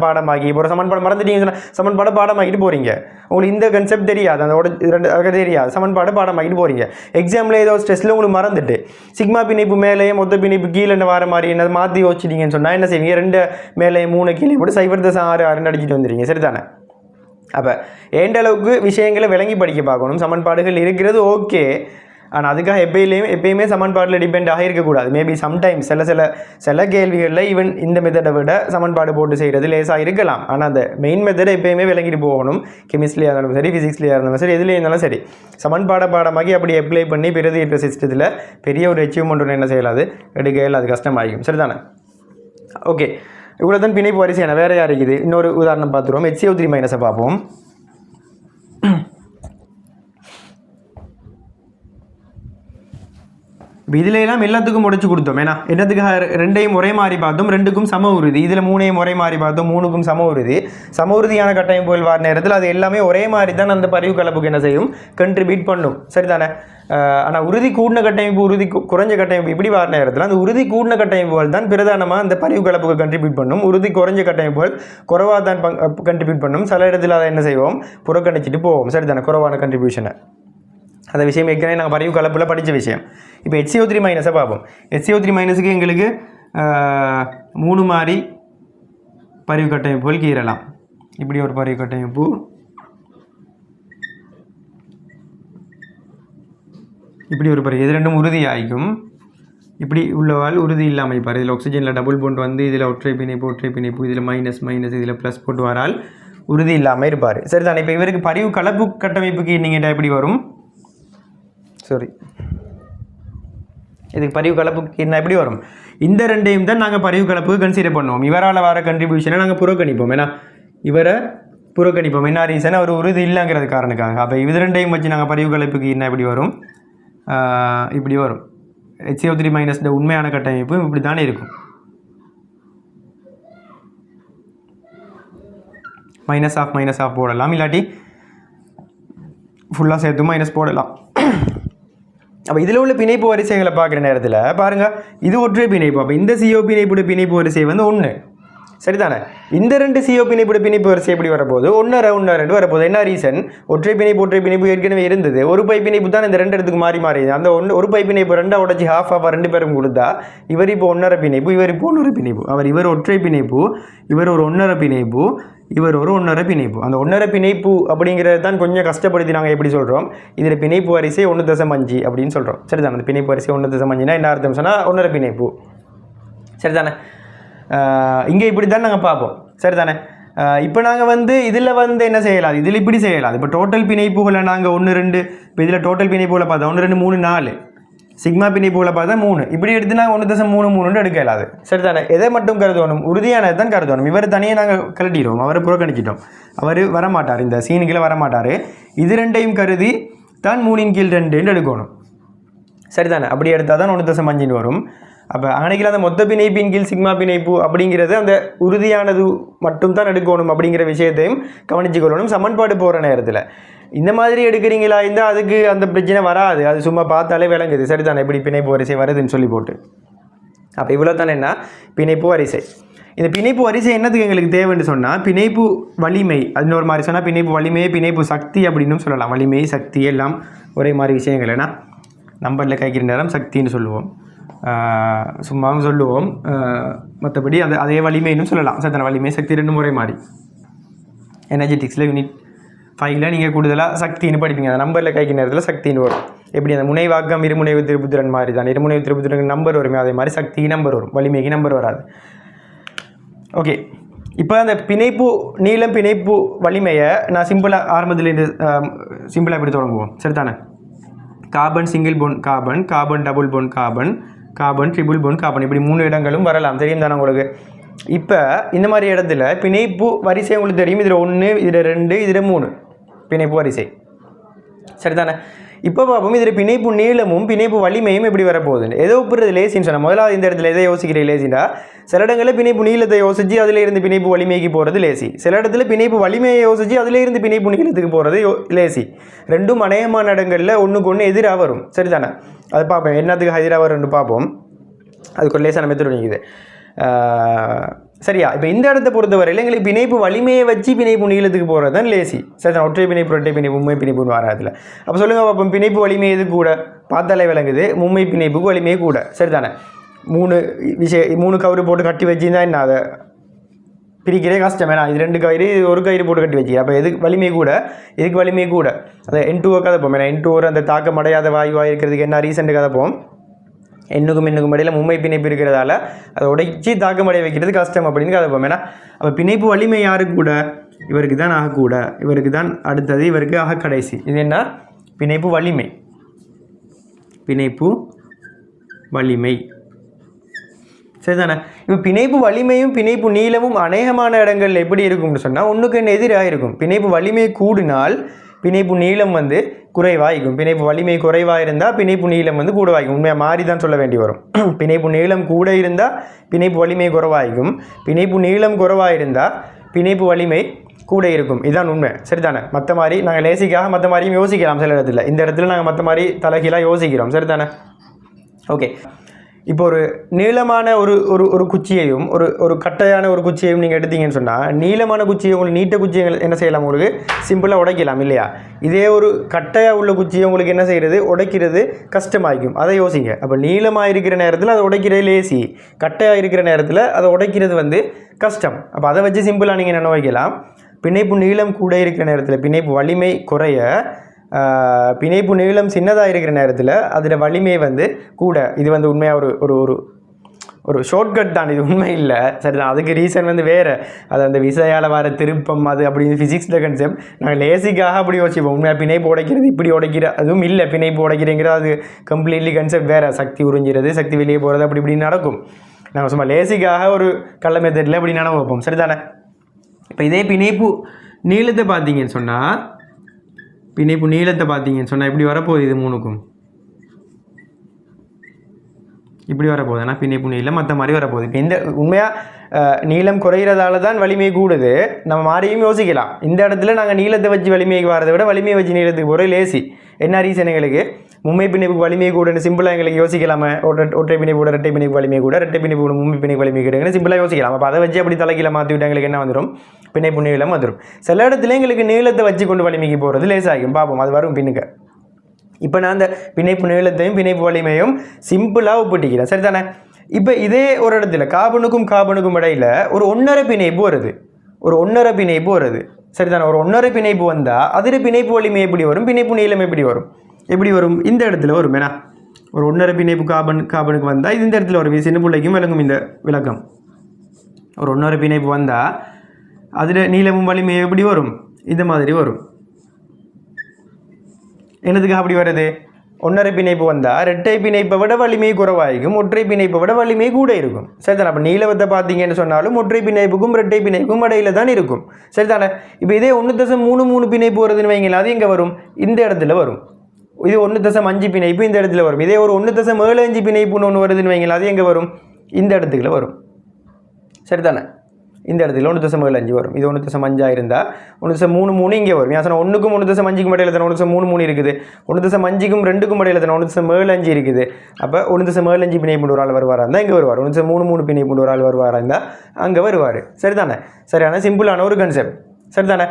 பாடமாகி இப்போ ஒரு சமன்பாடு மறந்துட்டீங்கன்னா சமன்பாடு பாடமாக்கிட்டு போகிறீங்க உங்களுக்கு இந்த கன்செப்ட் தெரியாது அந்த தெரியாது பாடமாக்கிட்டு போகிறீங்க எக்ஸாமில் ஏதோ ஸ்ட்ரெஸ்ஸில் உங்களுக்கு மறந்துட்டு சிக்மா பிணைப்பு மேலேயே மொத்த பிணைப்பு கீழே வர மாதிரி என்ன மாற்றி யோசிச்சிட்டீங்கன்னு சொன்னால் என்ன செய்வீங்க 2 மேலே 3 கீழே போட்டு 0.6 அடிச்சுட்டு வந்துடுங்க சரிதானே அப்போ ஏண்ட அளவுக்கு விஷயங்களை விளங்கி படிக்க பார்க்கணும் சமன்பாடுகள் இருக்கிறது ஓகே ஆனால் அதுக்காக எப்பயுமே சமன்பாட்டில் டிபெண்ட் இருக்கக்கூடாது மேபி சம்டைம்ஸ் சில கேள்விகளில் ஈவன் இந்த மெத்தடை விட சமன்பாடு போட்டு செய்கிறது லேசாக இருக்கலாம் ஆனால் அந்த மெயின் மெத்தடை எப்பயுமே விளங்கிட்டு போகணும் கெமிஸ்ட்ரியாக இருந்தாலும் சரி ஃபிசிக்ஸ்லியாக இருந்தாலும் சரி எதுலேயே இருந்தாலும் சரி பாடமாகி அப்படி அப்ளை பண்ணி பிரதியிட்ட சிஸ்டத்தில் பெரிய ஒரு அச்சீவ்மெண்ட் ஒன்று என்ன செய்யலாது எடுக்க அது கஷ்டமாகிடும் சரிதானே ஓகே இவ்வளோ தான் பிணைப்பு வரிசையான வேறு யார் இருக்குது இன்னொரு உதாரணம் பார்த்துருவோம் HCO3- பார்ப்போம் இதில் எல்லாம் எல்லாத்துக்கும் உடைச்சு கொடுத்தோம் ஏன்னா என்னத்துக்காக 2ஐயும் ஒரே மாதிரி பார்த்தோம் 2க்கும் சம உறுதி இதில் 3ஐயும் ஒரே மாதிரி பார்த்தோம் 3க்கும் சம உறுதியான கட்டமைப்புகள் வர நேரத்தில் அது எல்லாமே ஒரே மாதிரி தான் அந்த பரிவு கலப்புக்கு என்ன செய்யும் கண்ட்ரிபியூட் பண்ணும் சரிதானே ஆனால் உறுதி கூடின கட்டமைப்பு உறுதி குறைஞ்ச கட்டமைப்பு இப்படி வர நேரத்தில் அந்த உறுதி கூடின கட்டமைப்புகள் தான் பிரதானமாக அந்த பரிவு கலப்புக்கு கண்ட்ரிபியூட் பண்ணும் உறுதி குறைஞ்ச கட்டமைப்புகள் குறைவாக தான் கண்ட்ரிபியூட் பண்ணும் சில இடத்துல அதை என்ன செய்வோம் புறக்கணிச்சிட்டு போவோம் சரிதானே குறைவான கண்ட்ரிபியூஷனை அந்த விஷயம் ஏற்கனவே நாங்கள் பரிவு கலப்பில் படித்த விஷயம் இப்போ HCO3- பார்ப்போம் HCO3- எங்களுக்கு 3 மாதிரி பரிவு கட்டமைப்புகள் கீறலாம் இப்படி ஒரு பரிவு கட்டமைப்பு இப்படி ஒரு பரிவு இது ரெண்டும் உறுதி ஆகிக்கும் இப்படி உள்ளவாள் உறுதி இல்லாமல் இருப்பார் இதில் ஆக்சிஜனில் டபுள் போட்டு வந்து இதில் ஒற்றை பிணைப்பு இதில் மைனஸ் இதில் ப்ளஸ் போட்டு வரால் உறுதி இல்லாமல் இருப்பார் சரிதானே இப்போ இவருக்கு பரிவு கலப்பு கட்டமைப்புக்கு நீங்கள் எப்படி வரும் இதுக்கு பரிவு கலப்புக்கு என்ன எப்படி வரும் இந்த 2ஐயும் தான் நாங்கள் பரிவு கலப்புக்கு கன்சிடர் பண்ணுவோம் இவரால் வர கண்ட்ரிபியூஷனை நாங்கள் புறக்கணிப்போம் ஏன்னா இவரை புறக்கணிப்போம் என்ன ரீசன் அவர் உறுதி இல்லைங்கிறது காரணக்காக அப்போ இது 2ஐயும் வச்சு நாங்கள் பரிவு கலப்புக்கு என்ன எப்படி வரும் இப்படி வரும் HCO3- உண்மையான கட்டமைப்பு இப்படி தானே இருக்கும் மைனஸ் ஆஃப் போடலாம் இல்லாட்டி ஃபுல்லாக சேர்த்து மைனஸ் போடலாம் அப்போ இதில் உள்ள பிணைப்பு வரிசைகளை பார்க்குற நேரத்தில் பாருங்கள் இது ஒற்றை பிணைப்பு அப்போ இந்த CO பிணைப்பு வரிசை வந்து 1 சரிதானே இந்த 2 CO பிணைப்பு வரிசை எப்படி வரப்போகுது 1.5 வரப்போகுது என்ன ரீசன் ஒற்றை பிணைப்பு ஏற்கனவே இருந்தது ஒரு பை பிணைப்பு தான் இந்த 2 இடத்துக்கு மாறி அந்த ஒரு பை பிணைப்பு 2 உடச்சி ஹாஃப் 2 பேரும் கொடுத்தா இவர் இப்போ 1.5 பிணைப்பு இவர் இப்போ 1 பிணைப்பு இவர் ஒற்றை பிணைப்பு இவர் ஒரு 1.5 பிணைப்பு இவர் ஒரு 1.5 பிணைப்பு அந்த 1.5 பிணைப்பு அப்படிங்கிறது தான் கொஞ்சம் கஷ்டப்படுத்தி நாங்கள் எப்படி சொல்கிறோம் இதில் பிணைப்பு வரிசை 1.5 அப்படின்னு சொல்கிறோம் சரிதானே அந்த பிணைப்பு வரிசை 1.5னா என்ன அர்த்தம் சொன்னால் 1.5 பிணைப்பு சரிதானே இங்கே இப்படி தான் நாங்கள் பார்ப்போம் சரிதானே இப்போ நாங்கள் வந்து இதில் வந்து என்ன செய்யலாம் இதில் இப்படி செய்யலாம் இப்போ டோட்டல் பிணைப்புகளை நாங்கள் 1 2 இப்போ இதில் டோட்டல் பிணைப்புகளை பார்த்தா 1 2 3 4 சிக்மா பிணைப்புகளை பார்த்தா 3 இப்படி எடுத்து நாங்கள் 1.33 எடுக்கலாது சரிதானே எதை மட்டும் கருதணும் உறுதியானது தான் கருதணும் இவர் தனியாக நாங்கள் கழட்டிடுவோம் அவரை புறக்கணிச்சிட்டோம் அவர் வரமாட்டார் இந்த சீனுக்குள்ளே வரமாட்டார் இது 2ஐயும் கருதி தான் 3/2 எடுக்கணும் சரிதானே அப்படி எடுத்தால் தான் 1.5 வரும் அப்போ அன்னைக்கு அந்த மொத்த பிணைப்பின் கீழ் சிக்மா பிணைப்பு அப்படிங்கிறது அந்த உறுதியானது மட்டும் தான் எடுக்கணும் அப்படிங்கிற விஷயத்தையும் கவனிச்சுக்கொள்ளணும் சமன்பாடு போகிற நேரத்தில் இந்த மாதிரி எடுக்கிறீங்களா இருந்தால் அதுக்கு அந்த பிரச்சனை வராது அது சும்மா பார்த்தாலே விளங்குது சரிதானே எப்படி பிணைப்பு வரிசை வருதுன்னு சொல்லி போட்டு அப்போ இவ்வளோ தானே என்ன பிணைப்பு வரிசை இந்த பிணைப்பு வரிசை என்னதுக்கு எங்களுக்கு தேவைன்னு சொன்னால் பிணைப்பு வலிமை அது ஒரு மாதிரி சொன்னால் பிணைப்பு வலிமை பிணைப்பு சக்தி அப்படின்னு சொல்லலாம் வலிமை சக்தி எல்லாம் ஒரே மாதிரி விஷயங்கள் ஏன்னா நம்பரில் கைக்கிற நேரம் சக்தின்னு சொல்லுவோம் சும்மாவும் சொல்லுவோம் மற்றபடி அதே வலிமைன்னு சொல்லலாம் சரிதானே வலிமை சக்தி 2 முறை மாறி எனர்ஜெட்டிக்ஸில் யூனிட் 5ல் நீங்கள் கூடுதலாக சக்தின்னு படிப்பீங்க அந்த நம்பரில் கைக்கு நேரத்தில் சக்தின்னு வரும் எப்படி அந்த முனைவாக்கம் இருமுனைவு திருப்புத்திறன் மாதிரி தான் இருமுனைவு திருப்புத்திறன் நம்பர் வருமே அதே மாதிரி சக்தி நம்பர் வரும் வலிமைக்கு நம்பர் வராது ஓகே இப்போ அந்த பிணைப்பு நீளம் பிணைப்பு வலிமையை நான் சிம்பிளாக ஆரம்பத்துலேருந்து சிம்பிளாக எப்படி தொடங்குவோம் சரிதானே carbon single phone carbon double phone carbon triple phone carbon இப்படி 3 இடங்களும் வரலாம் தெரியும் தானே உங்களுக்கு இப்போ இந்த மாதிரி இடத்துல பிணைப்பு வரிசை உங்களுக்கு தெரியும் இதில் 1 இதில் 2 இதில் 3 பிணைப்பு வரிசை சரிதானே? இப்போ பார்ப்போம் இதில் பிணைப்பு நீளமும் பிணைப்பு வலிமையும் எப்படி வரப்போகுதுன்னு. எதோ ஒப்புறது லேசின்னு சொன்னால் முதலாவது இந்த இடத்துல எதை யோசிக்கிறேன் லேசின்னா, சில இடங்களில் பிணைப்பு நீளத்தை யோசிச்சு அதில் இருந்து பிணைப்பு வலிமைக்கு போகிறது லேசி, சில இடத்துல பிணைப்பு வலிமையை யோசிச்சு அதில் இருந்து பிணைப்பு நீளத்துக்கு போகிறது லேசி. ரெண்டும் அநேகமான இடங்களில் ஒன்றுக்கு ஒன்று எதிராக வரும். சரிதானே? அது பார்ப்போம் என்னத்துக்கு எதிராக வரும்னு பார்ப்போம். அதுக்கு ஒரு லேசான மெத்தட் இருக்குது. சரியா? இப்போ இந்த இடத்தை பொறுத்தவரையில் எங்களுக்கு பிணைப்பு வலிமையை வச்சு பிணைப்பு நீளத்துக்கு போகிறது தான் லேசி. சரி, ஒற்றை பிணைப்பு ரெட்டை பிணைப்பு மும்மை பிணைப்புன்னு வராதில். அப்போ சொல்லுங்கள் பார்ப்போம், பிணைப்பு வலிமை எது கூட? பார்த்தாலே விளங்குது, மும்மை பிணைப்புக்கு வலிமை கூட. சரிதானே? 3 கயிறு போட்டு கட்டி வச்சுருந்தா என்ன அதை பிரிக்கிறே கஷ்டம். ஏன்னா இது 2 கயிறு ஒரு கயிறு போட்டு கட்டி வச்சு, அப்போ எதுக்கு வலிமை கூட, எதுக்கு வலிமை கூட? அந்த N2 கதைப்போம். ஏன்னா N2 அந்த தாக்கம் அடையாத வாயுவாக இருக்கிறதுக்கு என்ன ரீசன்ட்டு கதைப்போம். எண்ணுக்கும் இடையில் மும்மை பிணைப்பு இருக்கிறதால அதை உடைச்சி தாக்கமடைய வைக்கிறது கஷ்டம் அப்படின்னு கதைப்போம். ஏன்னா அப்போ பிணைப்பு வலிமை யாருக்கு கூட? இவருக்கு தான் ஆகக்கூட, இவருக்கு தான் அடுத்தது, இவருக்கு ஆக கடைசி. இது என்ன? பிணைப்பு வலிமை. பிணைப்பு வலிமை. சரிதானே? இப்போ பிணைப்பு வலிமையும் பிணைப்பு நீளமும் அநேகமான இடங்களில் எப்படி இருக்கும்னு சொன்னால் ஒன்றுக்கு என்ன எதிராக இருக்கும். பிணைப்பு வலிமை கூடினால் பிணைப்பு நீளம் குறைவாகும். பிணைப்பு வலிமை குறைவாக இருந்தால் பிணைப்பு நீளம் கூடவாகும். உண்மையாக மாறி தான் சொல்ல வேண்டி வரும். பிணைப்பு நீளம் கூட இருந்தால் பிணைப்பு வலிமை குறைவாகும், பிணைப்பு நீளம் குறைவாக இருந்தால் பிணைப்பு வலிமை கூட இருக்கும். இதுதான் உண்மை. சரிதானே? மற்ற மாதிரி நாங்கள் லேசிக்காக மற்ற மாதிரியும் யோசிக்கலாம் சில இடத்துல. இந்த இடத்துல நாங்கள் மற்ற மாதிரி தலைகீழாக யோசிக்கிறோம். சரிதானே? ஓகே. இப்போ ஒரு நீளமான ஒரு குச்சியையும் ஒரு கட்டையான ஒரு குச்சியையும் நீங்கள் எடுத்தீங்கன்னு சொன்னால், நீளமான குச்சியை உங்களுக்கு நீட்ட குச்சியை என்ன செய்யலாம்? உங்களுக்கு சிம்பிளாக உடைக்கலாம் இல்லையா? இதே ஒரு கட்டையாக உள்ள குச்சியை உங்களுக்கு என்ன செய்கிறது? உடைக்கிறது கஷ்டமாகும். அதை யோசிங்க. அப்போ நீளமாக இருக்கிற நேரத்தில் அதை உடைக்கிறது லேசி, கட்டையாக இருக்கிற நேரத்தில் அதை உடைக்கிறது கஷ்டம். அப்போ அதை வச்சு சிம்பிளாக நீங்கள் என்ன வைக்கலாம்? பிணைப்பு நீளம் கூட இருக்கிற நேரத்தில் பிணைப்பு வலிமை குறைய, பிணைப்பு நீளம் சின்னதாக இருக்கிற நேரத்தில் அதில் வலிமை கூட. இது உண்மையாக ஒரு ஷார்ட்கட் தான், இது உண்மை இல்லை. சரிதான்? அதுக்கு ரீசன் வேறு. அது அந்த விசையால் வர திருப்பம், அது அப்படின்னு ஃபிசிக்ஸில் கான்செப்ட். நாங்கள் லேசிக்காக அப்படி யோசிப்போம். உண்மையாக பிணைப்பு உடைக்கிறது இப்படி உடைக்கிற அதுவும் இல்லை. பிணைப்பு உடைக்கிறேங்கிறது அது கம்ப்ளீட்லி கான்செப்ட் வேறு. சக்தி உறிஞ்சிறது, சக்தி வெளியே போகிறது, அப்படி இப்படி நடக்கும். நாங்கள் சும்மா லேசிக்காக ஒரு கள்ள மெத்தடில் அப்படி நட வைப்போம். சரிதானே? இப்போ இதே பிணைப்பு நீளத்தை பார்த்தீங்கன்னு சொன்னால், பிணைப்பு நீளத்தை பார்த்தீங்கன்னு சொன்னால் இப்படி வரப்போகுது. இது 3க்கும் இப்படி வரப்போகுது. ஆனால் பிணைப்பு நீளம் மற்ற மாதிரி வரப்போகுது. இப்போ இந்த உண்மையாக நீளம் குறைகிறதால தான் வலிமை கூடுது. நம்ம மாறியும் யோசிக்கலாம். இந்த இடத்துல நாங்கள் நீளத்தை வச்சு வலிமைக்கு வரதை விட வலிமையை வச்சு நீளத்துக்கு போகிற லேசி. என்ன ரீசன்? எங்களுக்கு மும்மை பிணைப்புக்கு வலிமை கூடன்னு சிம்பிளாக எங்களுக்கு யோசிக்கலாமா? ஒற்றை பிணைப்பு கூட ரெட்டை பிணைப்பு வலிமை கூட, ரெட்டை பிணைப்பு கூட மும்மை பிணைப்பு வலிமை கூடன்னு சிம்பிளாக யோசிக்கலாம். அப்போ அதை வச்சு அப்படி தலைக்கீழ மாற்றி விட்டு எங்களுக்கு என்ன வந்துடும்? பிணைப்பு நீளம் வந்துடும். சில இடத்துல எங்களுக்கு நீளத்தை வச்சு கொண்டு வலிமைக்கு போகிறது லேசாகும். பார்ப்போம், அது வரும் பின்னுக்கு. இப்போ நான் அந்த பிணைப்பு நீளத்தையும் பிணைப்பு வலிமையும் சிம்பிளாக ஒப்பிட்டிக்கிறேன். சரிதானே? இப்போ இதே ஒரு இடத்துல கார்பனுக்கும் இடையில் ஒரு 1.5 பிணைப்பு வருது. ஒரு 1.5 பிணைப்பு வருது. சரிதானே? ஒரு 1.5 பிணைப்பு வந்தால் அதில் பிணைப்பு வலிமை எப்படி வரும்? பிணைப்பு நீளம் எப்படி வரும்? எப்படி வரும்? இந்த இடத்துல வரும். ஏன்னா ஒரு 1.5 பிணைப்பு கார்பனுக்கு வந்தால் இது இந்த இடத்துல வரும். சின்ன பிள்ளைக்கும் விளங்கும் இந்த விளக்கம். ஒரு 1.5 பிணைப்பு வந்தால் அதில் நீளமும் வலிமை எப்படி வரும்? இந்த மாதிரி வரும். என்னதுக்கு அப்படி வருது? 1.5 பிணைப்பு வந்தால் ரெட்டை பிணைப்பை விட வலிமை குறைவாகும், ஒற்றை பிணைப்பை விட வலிமை கூட இருக்கும். சரிதானே? அப்போ நீளத்தை பார்த்தீங்கன்னு சொன்னாலும் ஒற்றை பிணைப்புக்கும் ரெட்டை பிணைப்புக்கும் இடையில தான் இருக்கும். சரிதானே? இப்போ இதே 1.33 பிணைப்பு வருதுன்னு வைங்களா, அது எங்கே வரும்? இந்த இடத்துல வரும். இது 1.5 பிணைப்பு இந்த இடத்துல வரும். இதே ஒரு 1.75 பிணைப்புன்னு ஒன்று வருதுன்னு வைங்களா, அது எங்கே வரும்? இந்த இடத்துக்குள்ள வரும். சரிதானே? இந்த இடத்துல 1.75 வரும். இது 1.5 இருந்தால் 1.33 இங்கே வரும். ஏன் சொன்னால் 1க்கும் 1.5க்கும் இடையில தானே 1.33 இருக்குது, 1.5க்கும் 2க்கும் இடையில தானே 1.75 இருக்குது. அப்போ 1.75 பிணைப்பு ஒரு ஆள் வருவாரா இருந்தால் இங்கே வருவார். 1.33 பிணைப்பு ஒரு ஆள் வருவாரா இருந்தால் அங்கே வருவார். சரிதானே? சரியான சிம்பிளான ஒரு கான்செப்ட். சரிதானே?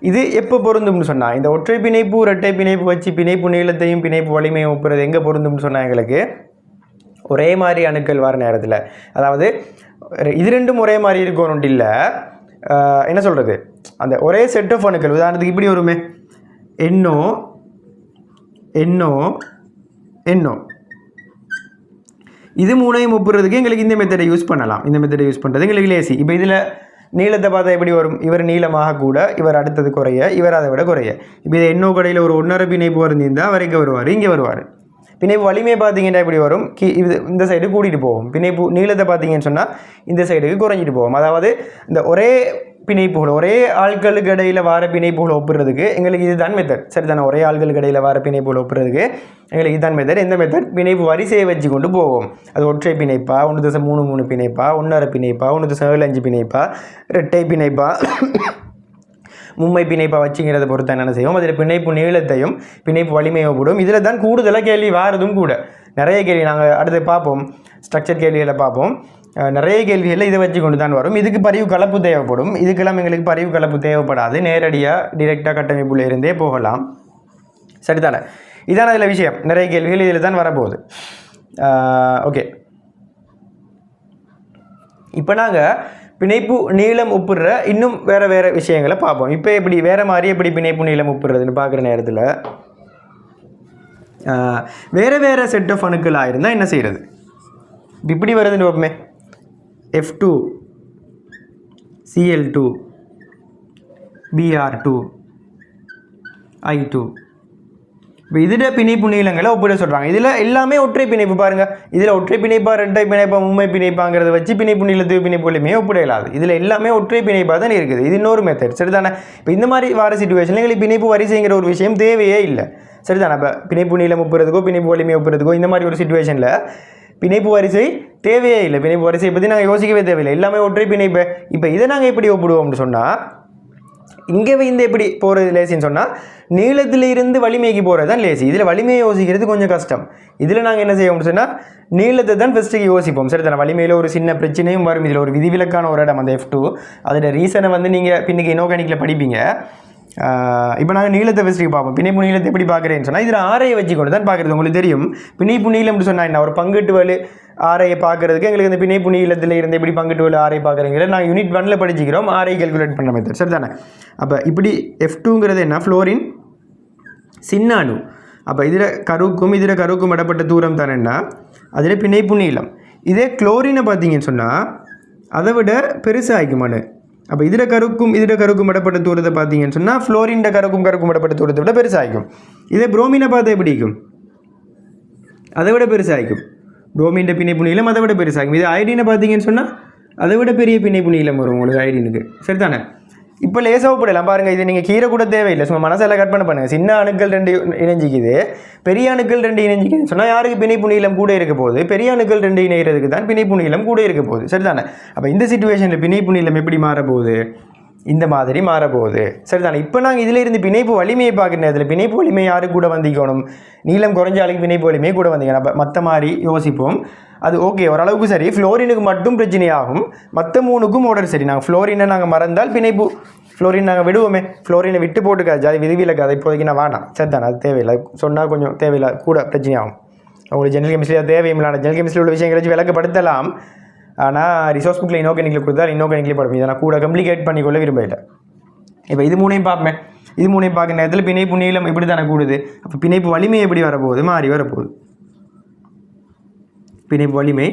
இது எப்போ பொருந்தும்னு சொன்னால், இந்த ஒற்றை பிணைப்பு ரெட்டை பிணைப்பு வச்சு பிணைப்பு நீளத்தையும் பிணைப்பு வலிமையும் ஒப்புறது எங்கே பொருந்தும்னு சொன்னால், எங்களுக்கு ஒரே மாதிரி அணுக்கள் வர நேரத்தில், அதாவது இது ரெண்டும் ஒரே மாதிரி இருக்கணும் இல்லை, என்ன சொல்கிறது, அந்த ஒரே செட் ஆஃப் அணுக்கள். உதாரணத்துக்கு இப்படி வருமே, NO இது மூணையும் ஒப்புறதுக்கு எங்களுக்கு இந்த மெத்தடை யூஸ் பண்ணலாம். இந்த மெத்தடை யூஸ் பண்ணுறது எங்களுக்கு லேசி. இப்போ இதில் நீளத்தை பார்த்தா எப்படி வரும்? இவர் நீளமாக கூட, இவர் அடுத்தது குறைய, இவர் அதை விட குறைய. இப்போ இது NO கடையில் ஒரு 1.5 பிணைப்பு வருந்திருந்தால் அவர் இங்கே வருவார், இங்கே வருவார். பிணைப்பு வலிமையை பார்த்தீங்கன்னா எப்படி வரும்? இது இந்த சைடு கூட்டிகிட்டு போகும். பிணைப்பு நீளத்தை பார்த்தீங்கன்னு சொன்னால் இந்த சைடுக்கு குறைஞ்சிட்டு போகும். அதாவது இந்த ஒரே பிணைப்புகள் ஒரே ஆட்களுக்கு இடையில் வர பிணைப்புகளை ஒப்புறதுக்கு எங்களுக்கு இதுதான் மெத்தட். சரி தானே, ஒரே ஆட்களுக்கு இடையில் வர பிணைப்புகளை ஒப்புறதுக்கு எங்களுக்கு இதுதான் மெத்தட். எந்த மெத்தட்? பிணைப்பு வரிசையை வச்சு கொண்டு போவோம். அது ஒற்றை பிணைப்பா, 1.33 பிணைப்பா, 1.5 பிணைப்பா, 1.75 பிணைப்பா, இரட்டை பிணைப்பா, மும்மை பிணைப்பா வச்சுங்கிறத பொறுத்து என்ன செய்வோம், அதில் பிணைப்பு நீளத்தையும் பிணைப்பு வலிமையை ஒப்பிடும். இதில் தான் கூடுதலாக கேள்வி வாரதும் கூட. நிறைய கேள்வி நாங்கள் அடுத்து பார்ப்போம், ஸ்ட்ரக்சர் கேள்விகளை பார்ப்போம். நிறைய கேள்விகளில் இதை வச்சு கொண்டு தான் வரும். இதுக்கு பரிவு கலப்பு தேவைப்படும். இதுக்கெல்லாம் எங்களுக்கு பரிவு கலப்பு தேவைப்படாது. நேரடியாக டிரெக்டாக கட்டமைப்புல இருந்தே போகலாம். சரிதானே, இதான அதில் விஷயம். நிறைய கேள்விகள் இதில் தான் வரப்போகுது. ஓகே, இப்போ நாங்கள் பிணைப்பு நீளம் ஒப்புடுற இன்னும் வேறு விஷயங்களை பார்ப்போம். இப்போ எப்படி வேறு மாதிரி எப்படி பிணைப்பு நீளம் ஒப்புடுறதுன்னு பார்க்குற நேரத்தில் வேறு செட் ஆஃப் அணுக்களாக இருந்தால் என்ன செய்கிறது? இப்படி வருதுன்னு பார்ப்போமே. F2 Cl2 Br2 I2. இப்போ இதில் பிணைப்பு நீளங்களை ஒப்பிட சொல்கிறாங்க. இதில் எல்லாமே ஒற்றை பிணைப்பு பாருங்கள். இதில் ஒற்றை பிணைப்பா, ரெட்டை பிணைப்பா, மும்மை பிணைப்பாங்கிறத வச்சு பிணைப்பு நீளத்து பிணைப்பு வலிமையை ஒப்பிட இயலாது. இதில் எல்லாமே ஒற்றை பிணைப்பாக தான் இருக்குது. இது இன்னொரு மெத்தட். சரிதானே, இப்போ இந்த மாதிரி வர சிச்சுவேஷனில் எங்களுக்கு பிணைப்பு வரிசைங்கிற ஒரு விஷயம் தேவையே இல்லை. சரிதானே, இப்போ பிணைப்பு நீளம் ஒப்புறதுக்கோ பிணைப்பு வலிமையை ஒப்புறதுக்கோ இந்த மாதிரி ஒரு சிச்சுவேஷனில் பிணைப்பு வரிசை தேவையே இல்லை. பிணைப்பு வரிசையை பற்றி நாங்கள் யோசிக்கவே தேவையில்லை. எல்லாமே ஒற்றை பிணைப்பு. இப்போ இதை நாங்கள் எப்படி ஒப்பிடுவோம்னு சொன்னால், இங்கே இந்த எப்படி போகிறது லேசின்னு சொன்னால், நீளத்தில் இருந்து வலிமைக்கு போகிறது தான் லேசி. இதில் வலிமையை யோசிக்கிறது கொஞ்சம் கஷ்டம். இதில் நாங்கள் என்ன செய்வோம்னு சொன்னால், நீளத்தை தான் ஃபஸ்ட்டுக்கு யோசிப்போம். சரி தானே, வலிமையில் ஒரு சின்ன பிரச்சனையும் வரும். இதில் ஒரு விதிவிலக்கான ஒரு இடம் அந்த F2. அதோட ரீசனை நீங்கள் பின்னுக்கு இனோகானிக்கில் படிப்பீங்க. இப்போ நாங்கள் நீளத்தை ஃபஸ்ட்டுக்கு பார்ப்போம். பிணைப்பு நீளத்தை எப்படி பார்க்குறேன்னு சொன்னால், இதில் ஆரையை வச்சு கொண்டு தான் பார்க்குறது. உங்களுக்கு தெரியும் பிணைப்பு நீளம்னு சொன்னால் என்ன, ஒரு பங்கீட்டு வலு ஆரையை பார்க்குறதுக்கு எங்களுக்கு இந்த பிணைப்பு நீளத்தில் இருந்து எப்படி பங்கீட்டு வலு ஆரை பார்க்குறீங்களா, நாங்கள் யூனிட் 1ல் படிச்சுக்கிறோம் ஆரை கால்குலேட் பண்ணுற மெத்தட். சரி தானே, அப்போ இப்படி F2ங்கிறது என்ன, ஃப்ளோரின் சின்ன அணு. அப்போ இதில் கருவுக்கும் இடப்பட்ட தூரம் தானேன்னா அதில் பிணைப்பு நீளம். இதே குளோரினை பார்த்தீங்கன்னு சொன்னால் அதை விட பெருசாகிக்கும் அணு. அப்போ இதில் கருக்கும் இடப்பட்ட தூரத்தை பார்த்தீங்கன்னு சொன்னால் ஃப்ளோரின் கருக்கும் இடப்பட்ட தூரத்தை விட பெருசாகிக்கும். இதே புரோமினை பார்த்தா எப்படி இருக்கும், அதை விட பெருசாகிக்கும். புரோமின் பிணைப்பு நீளம் அதை விட பெருசாகும். இது ஐடினை பார்த்தீங்கன்னு சொன்னால் அதை விட பெரிய பிணைப்பு நீளம் வரும் உங்களுக்கு ஐடினுக்கு. சரி தானே, இப்போ லேசாக போடலாம் பாருங்கள். இது நீங்கள் கீரை கூட தேவையில்லை, சும்மா மனசெல்லாம் கட் பண்ணுங்கள். சின்ன அணுக்கள் 2 இணைஞ்சிக்குது, பெரிய அணுக்கள் 2 இணைஞ்சிக்குதுன்னு சொன்னால் யாருக்கு பிணைப்பு நீளம் கூட இருக்க போகுது? பெரிய அணுக்கள் 2 இணைகிறதுக்கு தான் பிணைப்பு நீளம் கூட இருக்க போகுது. சரிதானே, அப்போ இந்த சிச்சுவேஷனில் பிணைப்பு நீளம் எப்படி மாறப்போகுது? இந்த மாதிரி மாறப்போகுது. சரிதானே, இப்போ நாங்கள் இதில் இருந்து பிணைப்பு வலிமையை பார்க்குற நேரத்தில் பிணைப்பு வலிமை யாருக்கு கூட வந்திக்கணும்? நீளம் குறைஞ்ச ஆளுக்கு பிணைப்பு வலிமையை கூட வந்திக்கணும். அப்போ மற்ற மாதிரி யோசிப்போம். அது ஓகே, ஓரளவுக்கு சரி. ஃப்ளோரினுக்கு மட்டும் பிரச்சனையாகும், மற்ற 3க்கும் ஆர்டர் சரி. நாங்கள் ஃப்ளோரினை நாங்கள் மறந்தால் பிணைப்பு ஃப்ளோரின் நாங்கள் விடுவோமே. ஃப்ளோரினை விட்டு போட்டுக்காது, அது விதிவிலக்கு. அதை இப்போதைக்கு நான் வேணாம். சரி தானே, அது தேவையில்லை. சொன்னால் கொஞ்சம் தேவையில்லை, கூட பிரச்சனையாகும். உங்களுக்கு ஜெனரல் கெமிஸ்ட்ரியாக தேவையில்லாத ஜெனரல் கெமிஸ்ட்ரி உள்ள விஷயங்களை வச்சு விளக்கப்படுத்தலாம். ஆனால் ரிசோர்ஸ் புக்கில் இனோகனிக்கில் கொடுத்தா இனோகனிக்கில் படிப்போம். இதை நான் கூட கம்ப்ளிகேட் பண்ணிக்கொள்ள விரும்பல. இப்போ இது 3ஐயும் பார்ப்பேன். இது 3ஐயும் பார்க்குற நேரத்தில் பிணைப்பு நீளம் இப்படி தானே கூடுது. அப்போ பிணைப்பு வலிமை எப்படி வரப்போகுது? மாறி வரப்போகுது. பிணைப்பு வலிமை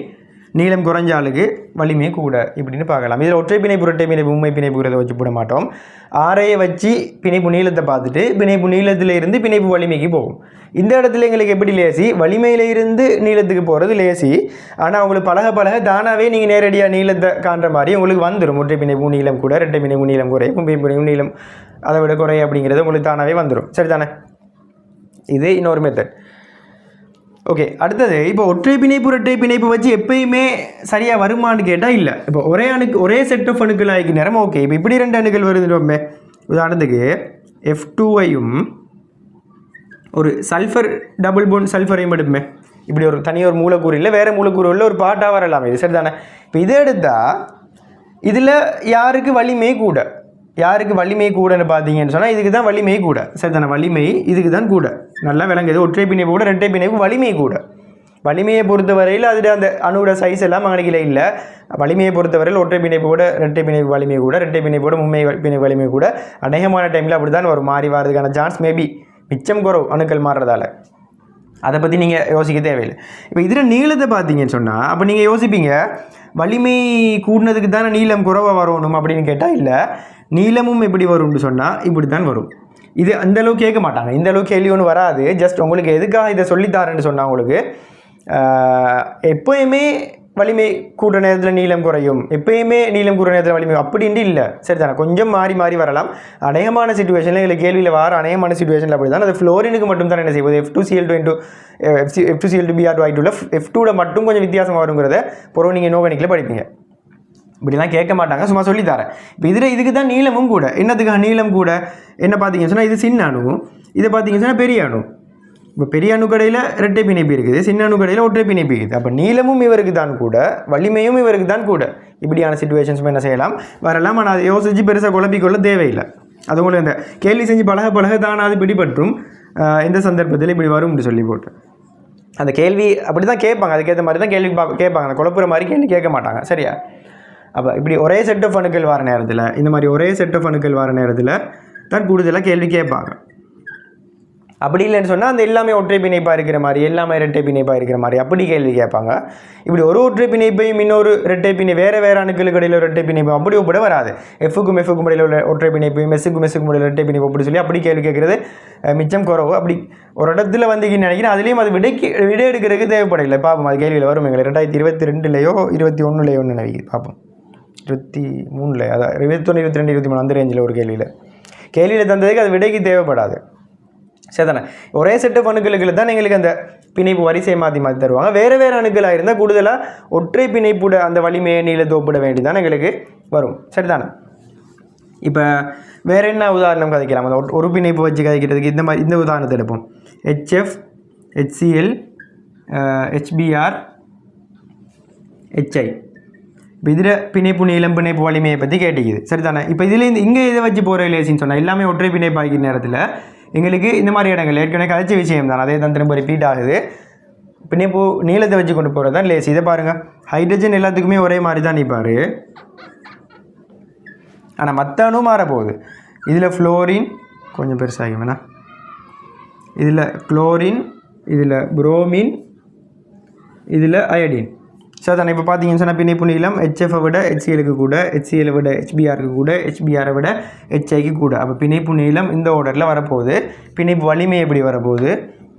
நீளம் குறைஞ்ச ஆளுக்கு வலிமை கூட இப்படின்னு பார்க்கலாம். இதில் ஒற்றை பிணைப்பு, இரட்டை பிணைப்பு, உண்மை பிணைப்புங்கிறத வச்சு போட மாட்டோம். ஆரையை வச்சு பிணைப்பு நீளத்தை பார்த்துட்டு பிணைப்பு நீளத்தில் இருந்து பிணைப்பு வலிமைக்கு போகும். இந்த இடத்துல எங்களுக்கு எப்படி லேசி? வலிமையில் இருந்து நீளத்துக்கு போகிறது லேசி. ஆனால் உங்களுக்கு பழக தானாகவே நீங்கள் நேரடியாக நீளத்தை காண்ற மாதிரி உங்களுக்கு வந்துடும். ஒற்றை பிணைப்பு நீளம் கூட, இரட்டை பிணைப்பு நீளம் குறையும், உண்மை பிணைப்பு நீளம் அதை விட குறைய அப்படிங்கிறது உங்களுக்கு தானாகவே வந்துடும். சரி தானே, இது இன்னொரு மெத்தட். ஓகே, அடுத்தது இப்போ ஒற்றை பிணைப்பு இரட்டை பிணைப்பு வச்சு எப்பயுமே சரியாக வருமானு கேட்டால் இல்லை. இப்போ ஒரே செட் ஆஃப் அணுக்கள் ஆகிக்கு நேரம். ஓகே, இப்போ இப்படி 2 அணுக்கள் வருதுன்னு உதாரணத்துக்கு F2ஐயும் ஒரு சல்ஃபர் டபுள் போன் சல்ஃபரையும் எடுப்போமே. இப்படி ஒரு தனியாக ஒரு மூலக்கூறு இல்லை, வேறு மூலக்கூறு இல்லை, ஒரு பாட்டாக வரலாம். இது சரி தானே. இப்போ இதை எடுத்தால் இதில் யாருக்கு வலிமை கூட? யாருக்கு வலிமை கூடன்னு பார்த்தீங்கன்னு சொன்னால் இதுக்கு தான் வலிமை கூட. சரி தானே, வலிமை இதுக்கு தான் கூட. நல்லா விளங்குது. ஒற்றை பிணைப்பு கூட இரட்டை பிணைப்பு வலிமை கூட. வலிமையை பொறுத்தவரையில் அதில் அந்த அணுவோட சைஸ் எல்லாம் கணக்கில் இல்லை. வலிமையை பொறுத்தவரையில் ஒற்றை பிணைப்பு கூட இரட்டை பிணைப்பு வலிமை கூட, இரட்டை பிணைப்போட உண்மை பிணைப்பு வலிமை கூட. அநேகமான டைமில் அப்படி தான் ஒரு மாறி வரதுக்கான சான்ஸ் மேபி மிச்சம் குறவு அணுக்கள் மாறுறதால. அதை பற்றி நீங்கள் யோசிக்க தேவையில்லை. இப்போ இதில் நீளத்தை பார்த்தீங்கன்னு சொன்னால் அப்போ நீங்கள் யோசிப்பீங்க வலிமை கூடினதுக்கு தானே நீளம் குறைவாக வரணும் அப்படின்னு கேட்டால் இல்லை. நீளமும் எப்படி வரும்னு சொன்னால் இப்படி தான் வரும். இது அந்தளவுக்கு கேட்க மாட்டாங்க, இந்த அளவுக்கு கேள்வி ஒன்று வராது. ஜஸ்ட் உங்களுக்கு எதுக்காக இதை சொல்லித்தாரேன்னு சொன்னால் உங்களுக்கு எப்போயுமே வலிமை கூட்ட நேரத்தில் நீளம் குறையும், எப்பயுமே நீளம் கூட்ட நேரத்தில் வலிமை அப்படின்ட்டு இல்லை. சரிதானே, கொஞ்சம் மாறி மாறி வரலாம். அநேகமான சிச்சுவேஷனில் எங்களுக்கு கேள்வியில் வர அநேகமான சிச்சுவேஷனில் அப்படி தான். அது ஃப்ளோரினுக்கு மட்டும் தான் என்ன செய்வது, F2Cl2 F2Cl2Br2 F2 மட்டும் கொஞ்சம் வித்தியாசமாக வருங்கிறத பொருள் நீங்கள் நோகனிக்கில் படிப்பீங்க. இப்படிலாம் கேட்க மாட்டாங்க, சும்மா சொல்லித்தரேன். இப்போ இதுக்கு தான் நீளமும் கூட. என்னத்துக்காக நீளம் கூட என்ன பார்த்தீங்கன்னு சொன்னால், இது சின்ன அணு, இதை பார்த்தீங்கன்னு சொன்னால் பெரிய அணு. இப்போ பெரிய அணுக்கடையில் இரட்டை பிணைப்பு இருக்குது, சின்ன அணுக்கடையில் ஒற்றை பிணைப்பு இருக்குது. அப்போ நீளமும் இவருக்கு தான் கூட, வலிமையும் இவருக்கு தான் கூட. இப்படியான சிச்சுவேஷன்ஸ் என்ன செய்யலாம், வரலாம். ஆனால் அதை யோசித்து பெருசாக குழப்பிக்கொள்ள தேவையில்லை. அது உங்களுக்கு இந்த கேள்வி செஞ்சு பழக தான் அது பிடிபற்றும். எந்த சந்தர்ப்பத்தில் இப்படி வரும் அப்படி சொல்லி போட்டு அந்த கேள்வி அப்படி தான் கேட்பாங்க. அதுக்கேற்ற மாதிரி தான் கேள்வி கேட்பாங்க. அந்த குழப்புற மாதிரி கேள்வி கேட்க மாட்டாங்க. சரியா? அப்போ இப்படி ஒரே செட் ஆஃப் அணுக்கள் வர நேரத்தில், இந்த மாதிரி ஒரே செட் ஆஃப் அணுக்கள் வர நேரத்தில் தான் கூடுதலாக கேள்வி கேட்பாங்க. அப்படி இல்லைன்னு சொன்னால் அந்த எல்லாமே ஒற்றை பிணைப்பாக இருக்கிற மாதிரி, எல்லாமே இரட்டை பிணைப்பாக இருக்கிற மாதிரி அப்படி கேள்வி கேட்பாங்க. இப்படி ஒரு ஒற்றை பிணைப்பையும் இன்னொரு இரட்டை பிணை வேறு அணுக்களுக்கு இடையில் ஒரு இரட்டை பிணைப்பு அப்படி ஒப்பிட வராது. எஃப்க்கும் இடையில் உள்ள ஒற்றை பிணைப்பையும் மெஸ்ஸுக்கும் இடையில் இரட்டை பிணைப்பு அப்படி சொல்லி அப்படி கேள்வி கேட்குறது மிச்சம் குறவு. அப்படி ஒரு இடத்துல வந்து நினைக்கிறேன், அதுலேயும் அது விடை எடுக்கிறதுக்கு தேவைப்படலை. பார்ப்போம், அது கேள்வியில் வரும். எங்களை 2022 21 நினைக்கிறேன், பார்ப்போம் 23 அதான் 21 22 23 அந்த ரேஞ்சில் ஒரு கேள்வியில் தந்ததுக்கு அது விடைக்கு தேவைப்படாது. சரிதானே? ஒரே செட்டு அணுக்களுக்கு தான் எங்களுக்கு அந்த பிணைப்பு வரிசையை மாற்றி தருவாங்க. வேறு அணுக்களாக இருந்தால் கூடுதலாக ஒற்றை பிணைப்புட அந்த வலிமையை நீளத்தை ஒப்பிட வேண்டிதான் எங்களுக்கு வரும். சரிதானே? இப்போ வேறு என்ன உதாரணம் கதைக்கலாம்? அந்த ஒரு பிணைப்பு வச்சு கதைக்கிறதுக்கு இந்த உதாரணத்தை எடுப்போம். HF HCl HBr HI. இப்போ இதில் பிணைப்பு நீளம் பிணைப்பு வலிமையை பற்றி கேட்டுக்குது. சரிதானே? இப்போ இதுலேருந்து இங்கே இதை வச்சு போகிற ரிலேஷன் சொன்னால் எல்லாமே ஒற்றை பிணைப்பு ஆகிற நேரத்தில் எங்களுக்கு இந்த மாதிரி இடங்கள் ஏற்கனவே கதைச்ச விஷயம் தான், அதே தான் திரும்ப ரிப்பீட் ஆகுது. பிணைப்பு நீளத்தை வச்சு கொண்டு போகிறது தான் லேஸ். இதை பாருங்கள், ஹைட்ரஜன் எல்லாத்துக்குமே ஒரே மாதிரி தான் நிற்பார். ஆனால் மற்ற அணு மாறப்போகுது. இதில் ஃப்ளோரின் கொஞ்சம் பெருசாகி வேணா, இதில் குளோரின், இதில் புரோமின், இதில் அயோடின். ஸோ தானே இப்போ பார்த்தீங்கன்னு சொன்னால் பிணைப்பு நீளம் HF விட HCl கூட, HCl விட HBr கூட, HBr விட HI கூட. அப்போ பிணைப்பு நீளம் இந்த ஆர்டரில் வரப்போகுது. பிணைப்பு வலிமை எப்படி வரப்போகுது,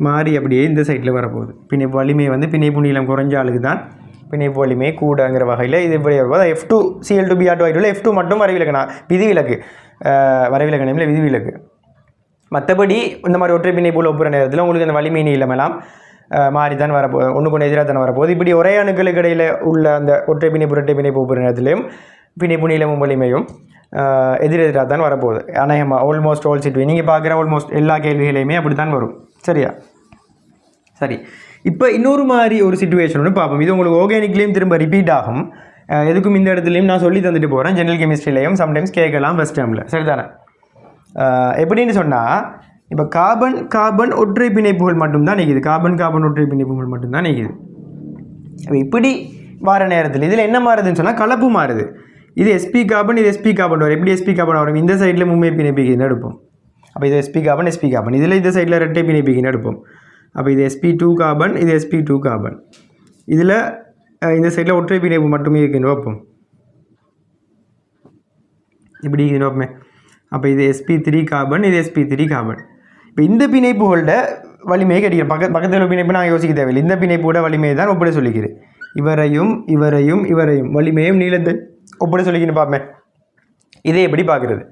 மாறி அப்படியே இந்த சைட்டில் வரப்போகுது. பிணைப்பு வலிமை வந்து பிணைப்பு நீளம் குறைஞ்ச ஆளுக்கு தான் பிணைப்பு வலிமை கூடங்கிற வகையில் இது எப்படி வரப்போது. F2Cl2Br2 F2 மட்டும் விதிவிலக்கு வரைவிலக்கணமில் விதிவிலக்கு. மற்றபடி இந்த மாதிரி ஒற்றை பிணைப்புள்ள ஒப்புற நேரத்தில் உங்களுக்கு அந்த வலிமை நீளமெல்லாம் மாறி தான் வரப்போகுது, ஒன்றுக்கு ஒன்று எதிராக தானே வரப்போகுது. இப்படி ஒரே அணுக்களுக்கு இடையில் உள்ள அந்த ஒற்றை பிணைப்பு இரட்டை பிணைப்பு ஒப்புற நேரத்திலையும் பிணைப்பு நீளமும் வலிமையும் எதிரெதிராக தான் வரப்போகுது. அநேகமாக ஆல்மோஸ்ட் ஆல் சிட்டு நீங்கள் பார்க்குற ஆல்மோஸ்ட் எல்லா கேள்விகளையுமே அப்படி தான் வரும். சரியா? சரி, இப்போ இன்னொரு மாதிரி ஒரு சிச்சுவேஷன் ஒன்று பார்ப்போம். இது உங்களுக்கு ஆர்கானிக்லேயும் திரும்ப ரிப்பீட் ஆகும். எதுக்கும் இந்த இடத்துலையும் நான் சொல்லி தந்துட்டு போகிறேன். ஜெனரல் கெமிஸ்ட்ரிலையும் சம்டைம்ஸ் கேட்கலாம் ஃபஸ்ட் டைமில். சரிதானே? எப்படின்னு சொன்னால், இப்போ கார்பன் ஒற்றை பிணைப்புகள் மட்டும்தான் நிற்கிது. கார்பன் ஒற்றை பிணைப்புகள் மட்டும்தான் நிற்கிது. இப்போ இப்படி வர நேரத்தில் இதில் என்ன மாறுதுன்னு சொன்னால் கலப்பு மாறுது. இது sp கார்பன், இது sp கார்பன் வரும். எப்படி sp கார்பன் வரும்? இந்த சைடில் மும்மை பிணைப்பிக்கின்னு எடுப்போம். அப்போ இது sp கார்பன் இதில் இந்த சைடில் ரெட்டை பிணைப்பிக்கின்னு எடுப்போம். அப்போ இது sp2 கார்பன், இது sp2 கார்பன். இதில் இந்த சைடில் ஒற்றை பிணைப்பு மட்டுமே இருக்குன்னு வைப்போம். இப்படி இருக்குன்னு வைப்போமே. அப்போ இது sp3 கார்பன், இது sp3 கார்பன். இப்போ இந்த பிணைப்புகளோட வலிமையை கிடைக்கும். பக்கத்தில் பிணைப்பு நான் யோசிக்க தேவையில்லை. இந்த பிணைப்போட வலிமையை தான் ஒப்பிட சொல்லிக்கிறேன். இவரையும் வலிமையும் நீளத்தை ஒப்பிட சொல்லிக்கின்னு பார்ப்பேன். இதை எப்படி பார்க்குறது?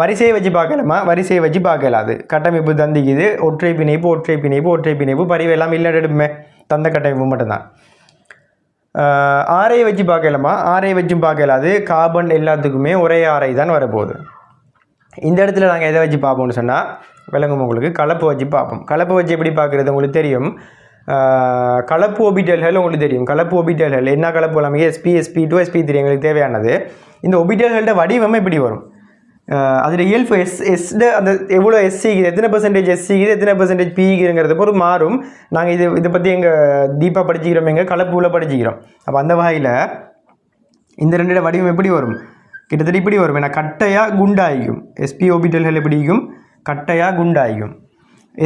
வரிசையை வச்சு பார்க்கலாமா? வரிசையை வச்சு பார்க்கலாது. கட்டமைப்பு தந்திக்குது. ஒற்றை பிணைப்பு பரிவு எல்லாம் இல்லை எடுப்புமே. தந்த கட்டமைப்பு மட்டும்தான். ஆரை வச்சு பார்க்கலாமா? ஆரை வச்சும் பார்க்கலாது. கார்பன் எல்லாத்துக்குமே ஒரே ஆரை தான் வரப்போகுது. இந்த இடத்துல நாங்கள் எதை வச்சு பார்ப்போம்னு சொன்னால் விளங்கும் உங்களுக்கு. கலப்பு வச்சு பார்ப்போம். கலப்பு வச்சு எப்படி பார்க்குறது உங்களுக்கு தெரியும். கலப்பு ஒபிட்டல்கள் உங்களுக்கு தெரியும். கலப்பு ஒபிட்டல்கள் என்ன கலப்பு எல்லாமே sp2 sp3 எங்களுக்கு தேவையானது. இந்த ஒபிட்டல்களோட வடிவம் எப்படி வரும்? அதில் இயல்பு எஸ்ட அந்த எவ்வளோ எஸ்சிக்குது, எத்தனை % எஸ்சிக்குது, எத்தனை % பிங்கிறத பொறுத்து மாறும். நாங்கள் இதை பற்றி எங்கள் தீபா படிச்சுக்கிறோம், எங்கள் கலப்புல படிச்சுக்கிறோம். அப்போ அந்த வகையில் இந்த ரெண்டோட வடிவம் எப்படி வரும்? கிட்டத்தட்ட இப்படி வரும். ஏன்னா கட்டையாக குண்டாகிக்கும். sp ஒபிட்டல்கள் எப்படிக்கும்? கட்டையாக குண்டாகிக்கும்.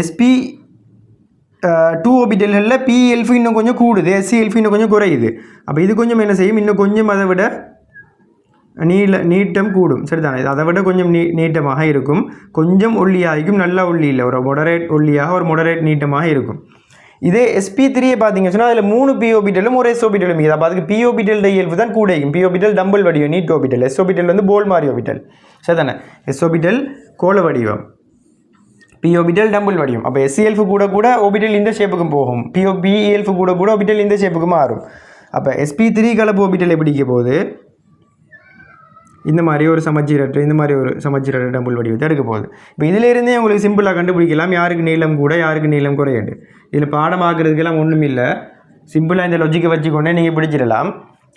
sp2 ஒபிட்டல்களில் p எல்ஃபு இன்னும் கொஞ்சம் கூடுது, sc எல்ஃபு இன்னும் கொஞ்சம் குறையுது. அப்போ இது கொஞ்சம் என்ன செய்யும்? இன்னும் கொஞ்சம் அதை விட நீட்டம் கூடும். சரிதானே? இது அதை விட கொஞ்சம் நீட்டமாக இருக்கும். கொஞ்சம் ஒல்லியாகிக்கும். நல்லா ஒல்லி இல்லை, ஒரு மொடரேட் ஒல்லியாக, ஒரு மொடரேட் நீட்டமாக இருக்கும். இதே sp3 பார்த்தீங்கன்னு சொன்னால் அதில் 3 p ஆர்பிட்டலும் ஒரு s ஆர்பிட்டலும் இருக்குது. அப்போ அதுக்கு p ஆர்பிட்டல் இயல்பு தான் கூட இருக்கும். p ஆர்பிட்டல் டம்பிள் வடிவம் நீட் ஆர்பிட்டல், s ஆர்பிட்டல் வந்து போல் மாதிரி ஆர்பிட்டல். சரிதானே? s ஆர்பிட்டல் கோள வடிவம், p ஆர்பிட்டல் டம்பிள் வடிவம். அப்போ s இயல்பு கூட கூட ஆர்பிட்டல் இந்த ஷேப்புக்கும் போகும், p இயல்பு கூட கூட ஆர்பிட்டல் இந்த ஷேப்புக்கு மாறும். அப்போ sp3 கலப்பு ஆர்பிட்டல் எப்படிக்க போகுது? இந்த மாதிரி ஒரு சமச்சீரற்ற, இந்த மாதிரி ஒரு சமச்சீரற்ற டம்பிள் வடிவத்தை எடுக்க போகுது. இப்போ இதிலேருந்தே உங்களுக்கு சிம்பிளாக கண்டுபிடிக்கலாம் யாருக்கு நீளம் கூட யாருக்கு நீளம் குறையுண்டு. இதில் பாடமாக்குறதுக்கெல்லாம் ஒன்றும் இல்லை, சிம்பிளாக இந்த லொஜிக்கை வச்சுக்கொண்டே நீங்கள் பிடிச்சிடலாம்.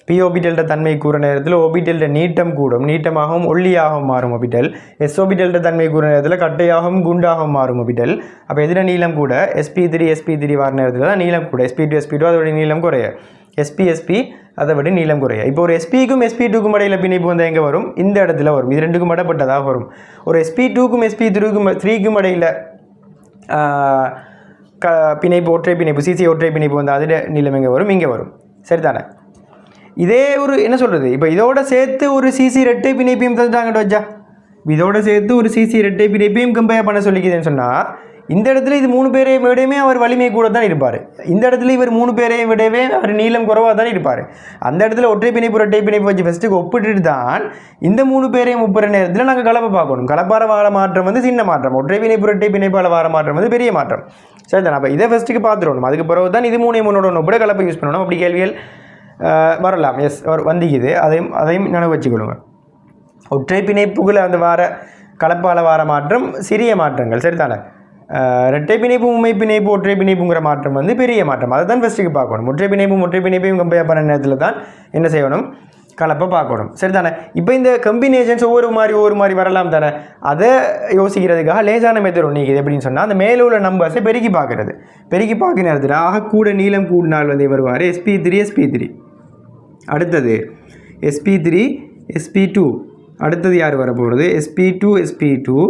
p ஆர்பிட்டல்ட தன்மை கூற நேரத்தில் ஆர்பிட்டல்ட நீட்டம் கூடும், நீட்டமாகவும் ஒல்லியாகவும் மாறும் ஆர்பிட்டல். s ஆர்பிட்டல்ட தன்மை கூற நேரத்தில் கட்டையாகவும் குண்டாகவும் மாறும் ஆர்பிட்டல். அப்போ எதில் நீளம் கூட? sp3 வர நேரத்தில் தான் நீளம் கூட, sp2 அதோட நீளம் குறைய, sp அதை விட நீளம் குறைய. இப்போ ஒரு sp-க்கும் sp2க்கும் இடையில பிணைப்பு வந்து எங்கே வரும்? இந்த இடத்துல வரும். இது ரெண்டுக்கும் இடப்பட்டதாக வரும். ஒரு sp2க்கும் sp3க்கும் இடையில பிணைப்பு, ஒற்றை பிணைப்பு, சிசி ஒற்றை பிணைப்பு வந்து அதில் நீளம் எங்கே வரும்? இங்கே வரும். சரிதானே? இதே ஒரு என்ன சொல்கிறது, இப்போ இதோட சேர்த்து ஒரு சிசி ரெட்டை பிணைப்பையும் தந்துட்டாங்கட்டு வச்சா, இதோட சேர்த்து ஒரு சிசி ரெட்டை பிணைப்பையும் கம்பேர் பண்ண சொல்லிக்குதுன்னு சொன்னால், இந்த இடத்துல இது 3 பேரையும் விடவே அவர் வலிமை கூட தான் இருப்பார். இந்த இடத்துல இவர் 3 பேரையும் விடவே அவர் நீளம் குறைவாக தான் இருப்பார். அந்த இடத்துல ஒற்றை பிணைப்பு ரெட்டை பிணைப்பு வச்சு ஃபஸ்ட்டுக்கு ஒப்பிட்டு தான் இந்த 3 பேரையும் ஒப்புற நேரத்தில் நாங்கள் கலப்பை பார்க்கணும். கலப்பார வார மாற்றம் வந்து சின்ன மாற்றம், ஒற்றை பிணைப்பு ரெட்டை பிணைப்பால் வார மாற்றம் வந்து பெரிய மாற்றம். சரி தானே? அப்போ இதை ஃபஸ்ட்டுக்கு பார்த்துடணும். அதுக்கு பிறகு தான் இது 3 ஒப்பிட கலப்பை யூஸ் பண்ணணும். அப்படி கேள்விகள் வரலாம். எஸ் வந்திக்குது, அதையும் நினைவு வச்சுக்கொள்ளுங்க. ஒற்றை பிணைப்புகளை அந்த வார கலப்பால் வார மாற்றம் சிறிய மாற்றங்கள். சரிதானே? ரெட்டை பிணைப்பு உண்மை பிணைப்பு ஒற்றை பிணைப்புங்கிற மாற்றம் வந்து பெரிய மாற்றம். அதை தான் ஃபஸ்ட்டுக்கு பார்க்கணும். ஒற்றை பிணைப்பையும் கம்பேர் பண்ண நேரத்தில் தான் என்ன செய்யணும்? கலப்பை பார்க்கணும். சரிதானே? இப்போ இந்த கம்பினேஷன்ஸ் ஒவ்வொரு மாதிரி வரலாம் தானே, அதை யோசிக்கிறதுக்காக லேசான மெத்தட் ஒன்று இது எப்படின்னு சொன்னால், அந்த மேலே உள்ள நம்பர்ஸை பெருக்கி பார்க்குறது. பெருக்கி பார்க்க நேரத்தில் ஆக கூட நீளம் கூடினால் வந்து வருவார் sp3 அடுத்தது sp3 sp2 அடுத்தது யார் வர போகிறது? sp2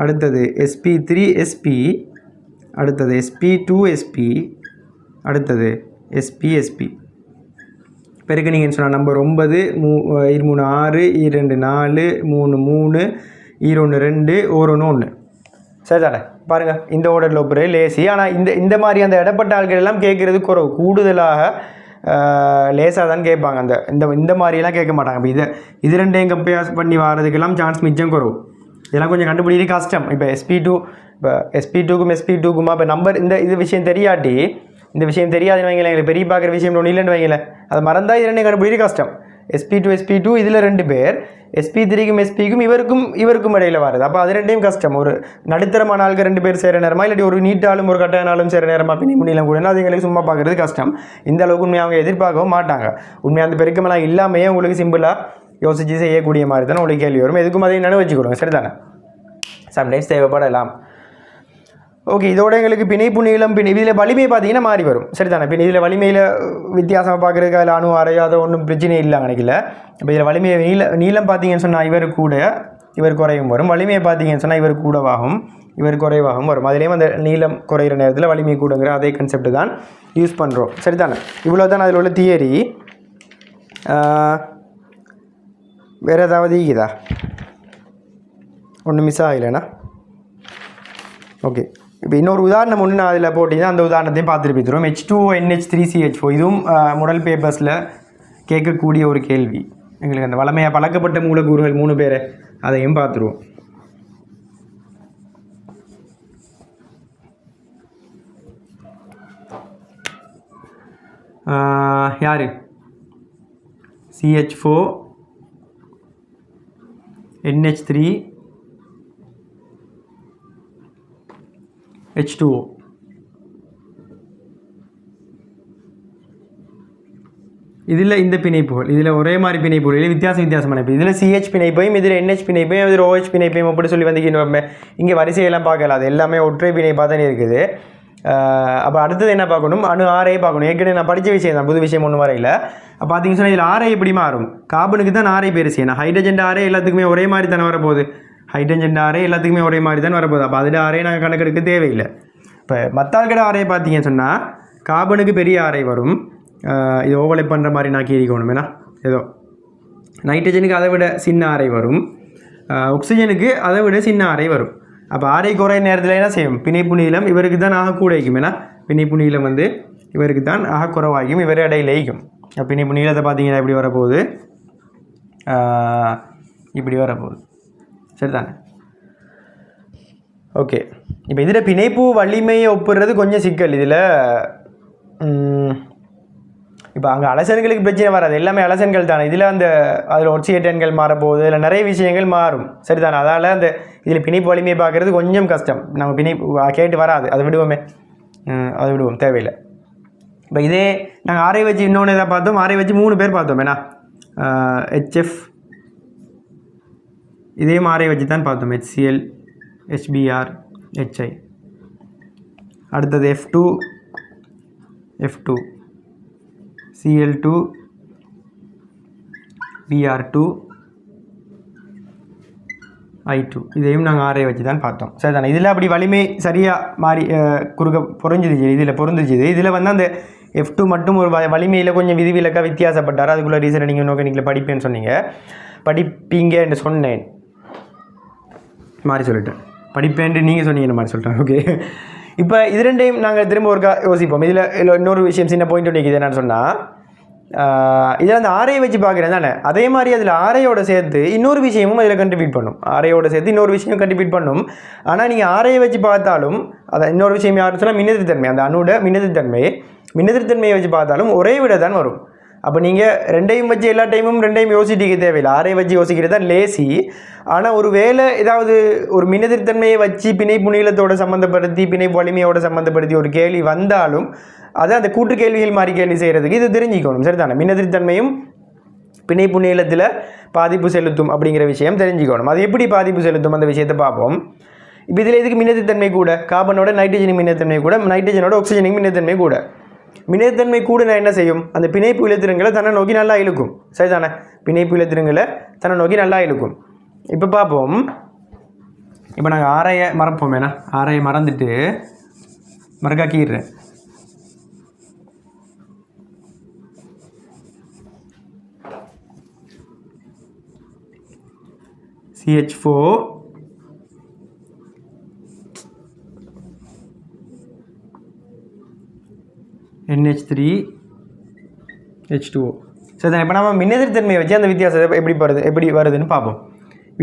அடுத்தது sp3 sp அடுத்தது sp2 sp அடுத்தது sp பெருக்கினீங்கன்னு சொன்னால் நம்பர் 9 3 6 2 4 3 3 2 1 சரிதானே? பாருங்கள், இந்த ஓர்டரில் ஒப்புற லேசி. ஆனால் இந்த மாதிரி அந்த இடப்பட்ட ஆட்கள் எல்லாம் கேட்குறது குறவு, கூடுதலாக லேசாக தான் கேட்பாங்க. இந்த மாதிரியெல்லாம் கேட்க மாட்டாங்க. இப்போ இது ரெண்டையும் கம்பேர் பண்ணி வர்றதுக்கெல்லாம் சான்ஸ் மிச்சம் குறவு. இதெல்லாம் கொஞ்சம் கண்டுபிடிக்கிறது கஷ்டம். இப்போ sp2க்கும் sp2க்குமா இப்போ நம்பர் இது விஷயம் தெரியாட்டி, இந்த விஷயம் தெரியாதுன்னு வைங்களேன், எங்களுக்கு பெரிய பார்க்குற விஷயம் ஒன்று இல்லைன்னு வைங்களேன், அதை மறந்தால் இது ரெண்டையும் கண்டுபிடிக்கிறது கஷ்டம். sp2 இதில் 2 பேர், sp3க்கும் sp-க்கும் இவருக்கும் இடையில் வருது. அப்போ அது ரெண்டையும் கஷ்டம். ஒரு நடுத்தரமான ஆளுக்கு 2 பேர் சேர நேரமா, இல்லாட்டி ஒரு நீட்டாலும் ஒரு கட்டாயனாலும் சேர நேரமா பின்னி முடியலாம் கூட, அது எங்களுக்கு சும்மா பார்க்குறது கஷ்டம். இந்த அளவுக்கு உண்மையாக அவங்க எதிர்பார்க்கவும் மாட்டாங்க. உண்மையாக அந்த பெருக்கமெல்லாம் இல்லாமையே உங்களுக்கு சிம்பிளாக யோசிச்சு செய்யக்கூடிய மாதிரி தானே உங்களுக்கு கேள்வி வரும். எதுக்கும் அதையும் நினைவு வச்சுக்கொடுங்க. சரிதானே? சம்டைம்ஸ் தேவைப்படலாம். ஓகே, இதோட எங்களுக்கு பிணைப்பு நீளம் இதில் வலிமை பார்த்தீங்கன்னா மாறி வரும். சரிதானே? இதில் வலிமையில் வித்தியாசமாக பார்க்குறதுக்கு அதில் அணு அறையாத ஒன்றும் பிரச்சனை இல்லை நினைக்கல. இப்போ இதில் வலிமையை நீளம் பார்த்தீங்கன்னு சொன்னால் இவர் கூட இவர் குறையும் வரும், வலிமையை பார்த்தீங்கன்னு சொன்னால் இவர் கூடவாகும் இவர் குறைவாகவும் வரும். அதுலேயும் அந்த நீளம் குறைகிற நேரத்தில் வலிமை கூடுங்கிற அதே கான்செப்ட் தான் யூஸ் பண்ணுறோம். சரிதானே? இவ்வளோ தான் அதில் உள்ள தியரி. வேறு ஏதாவது இதா ஒன்றும் மிஸ் ஆகலைண்ணா? ஓகே, இப்போ இன்னொரு உதாரணம் ஒன்று நான் அதில் போட்டிங்கன்னா அந்த உதாரணத்தையும் பார்த்துட்டு போய்த்துருவோம். H2NH3CH4 இதுவும் மாடல் பேப்பர்ஸில் கேட்கக்கூடிய ஒரு கேள்வி. எங்களுக்கு அந்த வளமையாக பழக்கப்பட்ட மூலக்கூறுகள் 3 பேர், அதையும் பார்த்துருவோம். யார்? CH4 NH3 H2O. இதில் இந்த பிணைப்புகள், இதில் ஒரே மாதிரி பிணைப்புகள், இதில் வித்தியாசமான பிணைப்பு. இதில் CH பிணைப்பையும் இதில் NH பிணைப்பையும் இதில் OH பிணைப்பையும் அப்படி சொல்லி வந்து இங்கே வரிசையெல்லாம் பார்க்கல, அது எல்லாமே ஒற்றை பிணைப்பாக தானே இருக்குது. அப்போ அடுத்தது என்ன பார்க்கணும்? அணு ஆரையை பார்க்கணும். ஏற்கனவே நான் படித்த விஷயம் தான், புது விஷயம் ஒன்றும் வரையில். அப்போ பார்த்தீங்கன்னு சொன்னால் இதில் ஆரை எப்படி மாறும்? கார்பனுக்கு தான் ஆரை பேர் செய்யணும். ஹைட்ரஜன் ஆரை எல்லாத்துக்குமே ஒரே மாதிரி தானே வரப்போகுது. ஹைட்ரஜன் ஆரை எல்லாத்துக்குமே ஒரே மாதிரி தான் வரப்போகுது. அப்போ அதில் ஆரையை நாங்கள் கணக்கெடுக்க தேவையில்லை. இப்போ மத்தாள்கட ஆரையை பார்த்தீங்கன்னு சொன்னால் கார்பனுக்கு பெரிய ஆரை வரும். இது ஓவர்லேப் பண்ணுற மாதிரி நான் கீறிக்கணும். ஏன்னா ஏதோ நைட்ரஜனுக்கு அதை விட சின்ன ஆரை வரும், ஆக்சிஜனுக்கு அதை விட சின்ன ஆரை வரும். அப்போ ஆரை குறைய நேரத்தில் என்ன செய்யும்? பிணைப்பு நீளம் இவருக்கு தான் ஆக கூட வைக்கும். ஏன்னா பிணைப்பு நீளம் வந்து இவருக்கு தான் ஆக குறைவாகியும் இவர் இடையில ஈக்கும். பிணைப்பு நீளத்தை பார்த்தீங்கன்னா எப்படி வரப்போகுது, இப்படி வரப்போகுது. சரிதானே? ஓகே. இப்போ இதில் பிணைப்பு வலிமையை ஒப்புறது கொஞ்சம் சிக்கல். இதில் இப்போ அங்கே அலசன்களுக்கு பிரச்சனை வராது, எல்லாமே அலசன்கள் தானே. இதில் அதில் ஒட்சியேட்டன்கள் மாறப்போகுது, இல்லை நிறைய விஷயங்கள் மாறும். சரிதானே? அதால் இதில் பிணைப்பு வலிமையை பார்க்குறது கொஞ்சம் கஷ்டம். நம்ம பிணைப்பு கேட்டு வராது, அதை விடுவோமே, அதை விடுவோம், தேவையில்லை. இப்போ இதே நாங்கள் ஆரை வச்சு இன்னொன்று எதாவது பார்த்தோம், ஆரை வச்சு 3 பேர் பார்த்தோம். ஏன்னா HF இதே ஆரை வச்சு தான் பார்த்தோம். HCl, HBr, HI. அடுத்தது F2, Cl2, Br2, I2. இதையும் நாங்கள் ஆரை வச்சு தான் பார்த்தோம். சரிதானே? இதில் அப்படி வலிமை சரியாக மாறி பொருந்துச்சு, இதில் பொருந்துச்சு. இதில் வந்து அந்த F2 மட்டும் ஒரு வலிமையில் கொஞ்சம் விதிவிலக்காக வித்தியாசப்பட்டார். அதுக்குள்ளே ரீசன் நீங்கள் ஆர்கானிக்கில் படிப்பேன்னு சொன்னீங்க, படிப்பீங்கன்னு சொன்னேன் மாதிரி சொல்லிட்டேன். படிப்பேன்ட்டு நீங்கள் சொன்னீங்கன்னு மாதிரி சொல்லிட்டேன். ஓகே. இப்போ இது ரெண்டையும் நாங்கள் திரும்ப ஒருக்கா யோசிப்போம். இதில் இன்னொரு விஷயம் சின்ன பாயிண்ட் ஒன்று இருக்குது. என்னன்னு சொன்னால், இதில் அந்த ஆரையை வச்சு பார்க்குறேன் தானே, அதே மாதிரி அதில் ஆரையோட சேர்த்து இன்னொரு விஷயமும் அதில் கண்ட்ரிபியூட் பண்ணும். ஆரையோட சேர்த்து இன்னொரு விஷயம் கண்ட்ரிபியூட் பண்ணும். ஆனால் நீங்கள் ஆரையை வச்சு பார்த்தாலும், அதை இன்னொரு விஷயம் யாருன்னு சொன்னால் மின்னதிர்த்தன்மை, அந்த அணுட மின்னதிர்த்தன்மையை வச்சு பார்த்தாலும் ஒரே விட தான் வரும். அப்போ நீங்கள் ரெண்டையும் வச்சு எல்லா டைமும் ரெண்டையும் யோசிக்க தேவையில்லை. ஆரையை வச்சு யோசிக்கிறது தான் லேசி. ஆனால் ஒரு வேளை ஏதாவது ஒரு மின்னதிர்த்தன்மையை வச்சு பிணைப்பு நீளத்தோடு சம்மந்தப்படுத்தி பிணைப்பு வலிமையோடு சம்மந்தப்படுத்தி ஒரு கேள்வி வந்தாலும் அதை அந்த கூட்டு கேள்விகள் மாதிரி கேள்வி செய்கிறதுக்கு இது தெரிஞ்சுக்கணும். சரிதானே? மின்னதிர்த்தன்மையும் பிணைப்பு நீளத்தில் பாதிப்பு செலுத்தும் அப்படிங்கிற விஷயம் தெரிஞ்சுக்கணும். அது எப்படி பாதிப்பு செலுத்தும் அந்த விஷயத்தை பார்ப்போம். இப்போ இதில் இதுக்கு மின்னதிர்த்தன்மை கூட, கார்பனோட நைட்ரஜனுக்கு மின்னதிர்த்தன்மை கூட, நைட்ரஜனோட ஆக்சிஜனுக்கு மின்னதிர்த்தன்மை கூட. மின்னதிர்த்தன்மை கூட நான் என்ன செய்யும், அந்த பிணைப்பு இலத்திரங்களை தன்னை நோக்கி நல்லா இழுக்கும். சரிதானே? பிணைப்பு இலத்திரங்களை தன்னை நோக்கி நல்லா இழுக்கும். இப்போ பார்ப்போம். இப்போ நாங்கள் ஆரையை மறப்போம். ஏன்னா ஆரையை மறந்துட்டு மறக்காக்கிடுறேன். CH4 NH3 H2O. சரி, இப்போ நம்ம மின்னதிர்த்தன்மையை வச்சு அந்த வித்தியாசத்தை எப்படி வருதுன்னு பார்ப்போம்.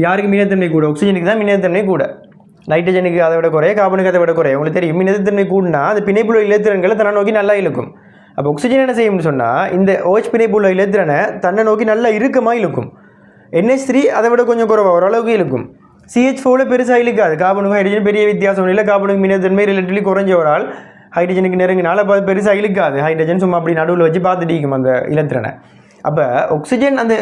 யாருக்கு மின்னதிர்த்தன்மை கூட? ஆக்சிஜனுக்கு தான் மின்னதிர்த்தன்மை கூட, நைட்ரஜனுக்கு அதை விட குறைய, கார்பனுக்கு அதை விட குறைய. உங்களுக்கு தெரியும், மின்னதிர்த்தன்மை கூடனா அது பிணைப்புள்ள இலத்திரன்களை தன்னை நோக்கி நல்லா இழுக்கும். அப்போ ஆக்சிஜன் என்ன செய்யும்னு சொன்னால், இந்த OH பிணைப்புள்ள இலத்திரனை தன்னை நோக்கி நல்லா இறுக்கமாக இழுக்கும். NH3 அதை விட கொஞ்சம் குறைவாக ஓரளவுக்கு இழுக்கும். CH4 பெருசாக இழுக்காது. கார்பனுக்கும் ஹைட்ரஜன் பெரிய வித்தியாசம் இல்லை. கார்பனுக்கு மின்னதிர்த்தன்மை ரிலேட்டிவ்லி குறைஞ்ச ஒரு ஆள், ஹைட்ரஜனுக்கு நெருங்கினால பெருசாக இழுக்காது. ஹைட்ரஜன் சும்மா அப்படி நடுவில் வச்சு பார்த்துட்டு இருக்கும் அந்த இலத்திரனை. அப்போ ஆக்சிஜன் அந்த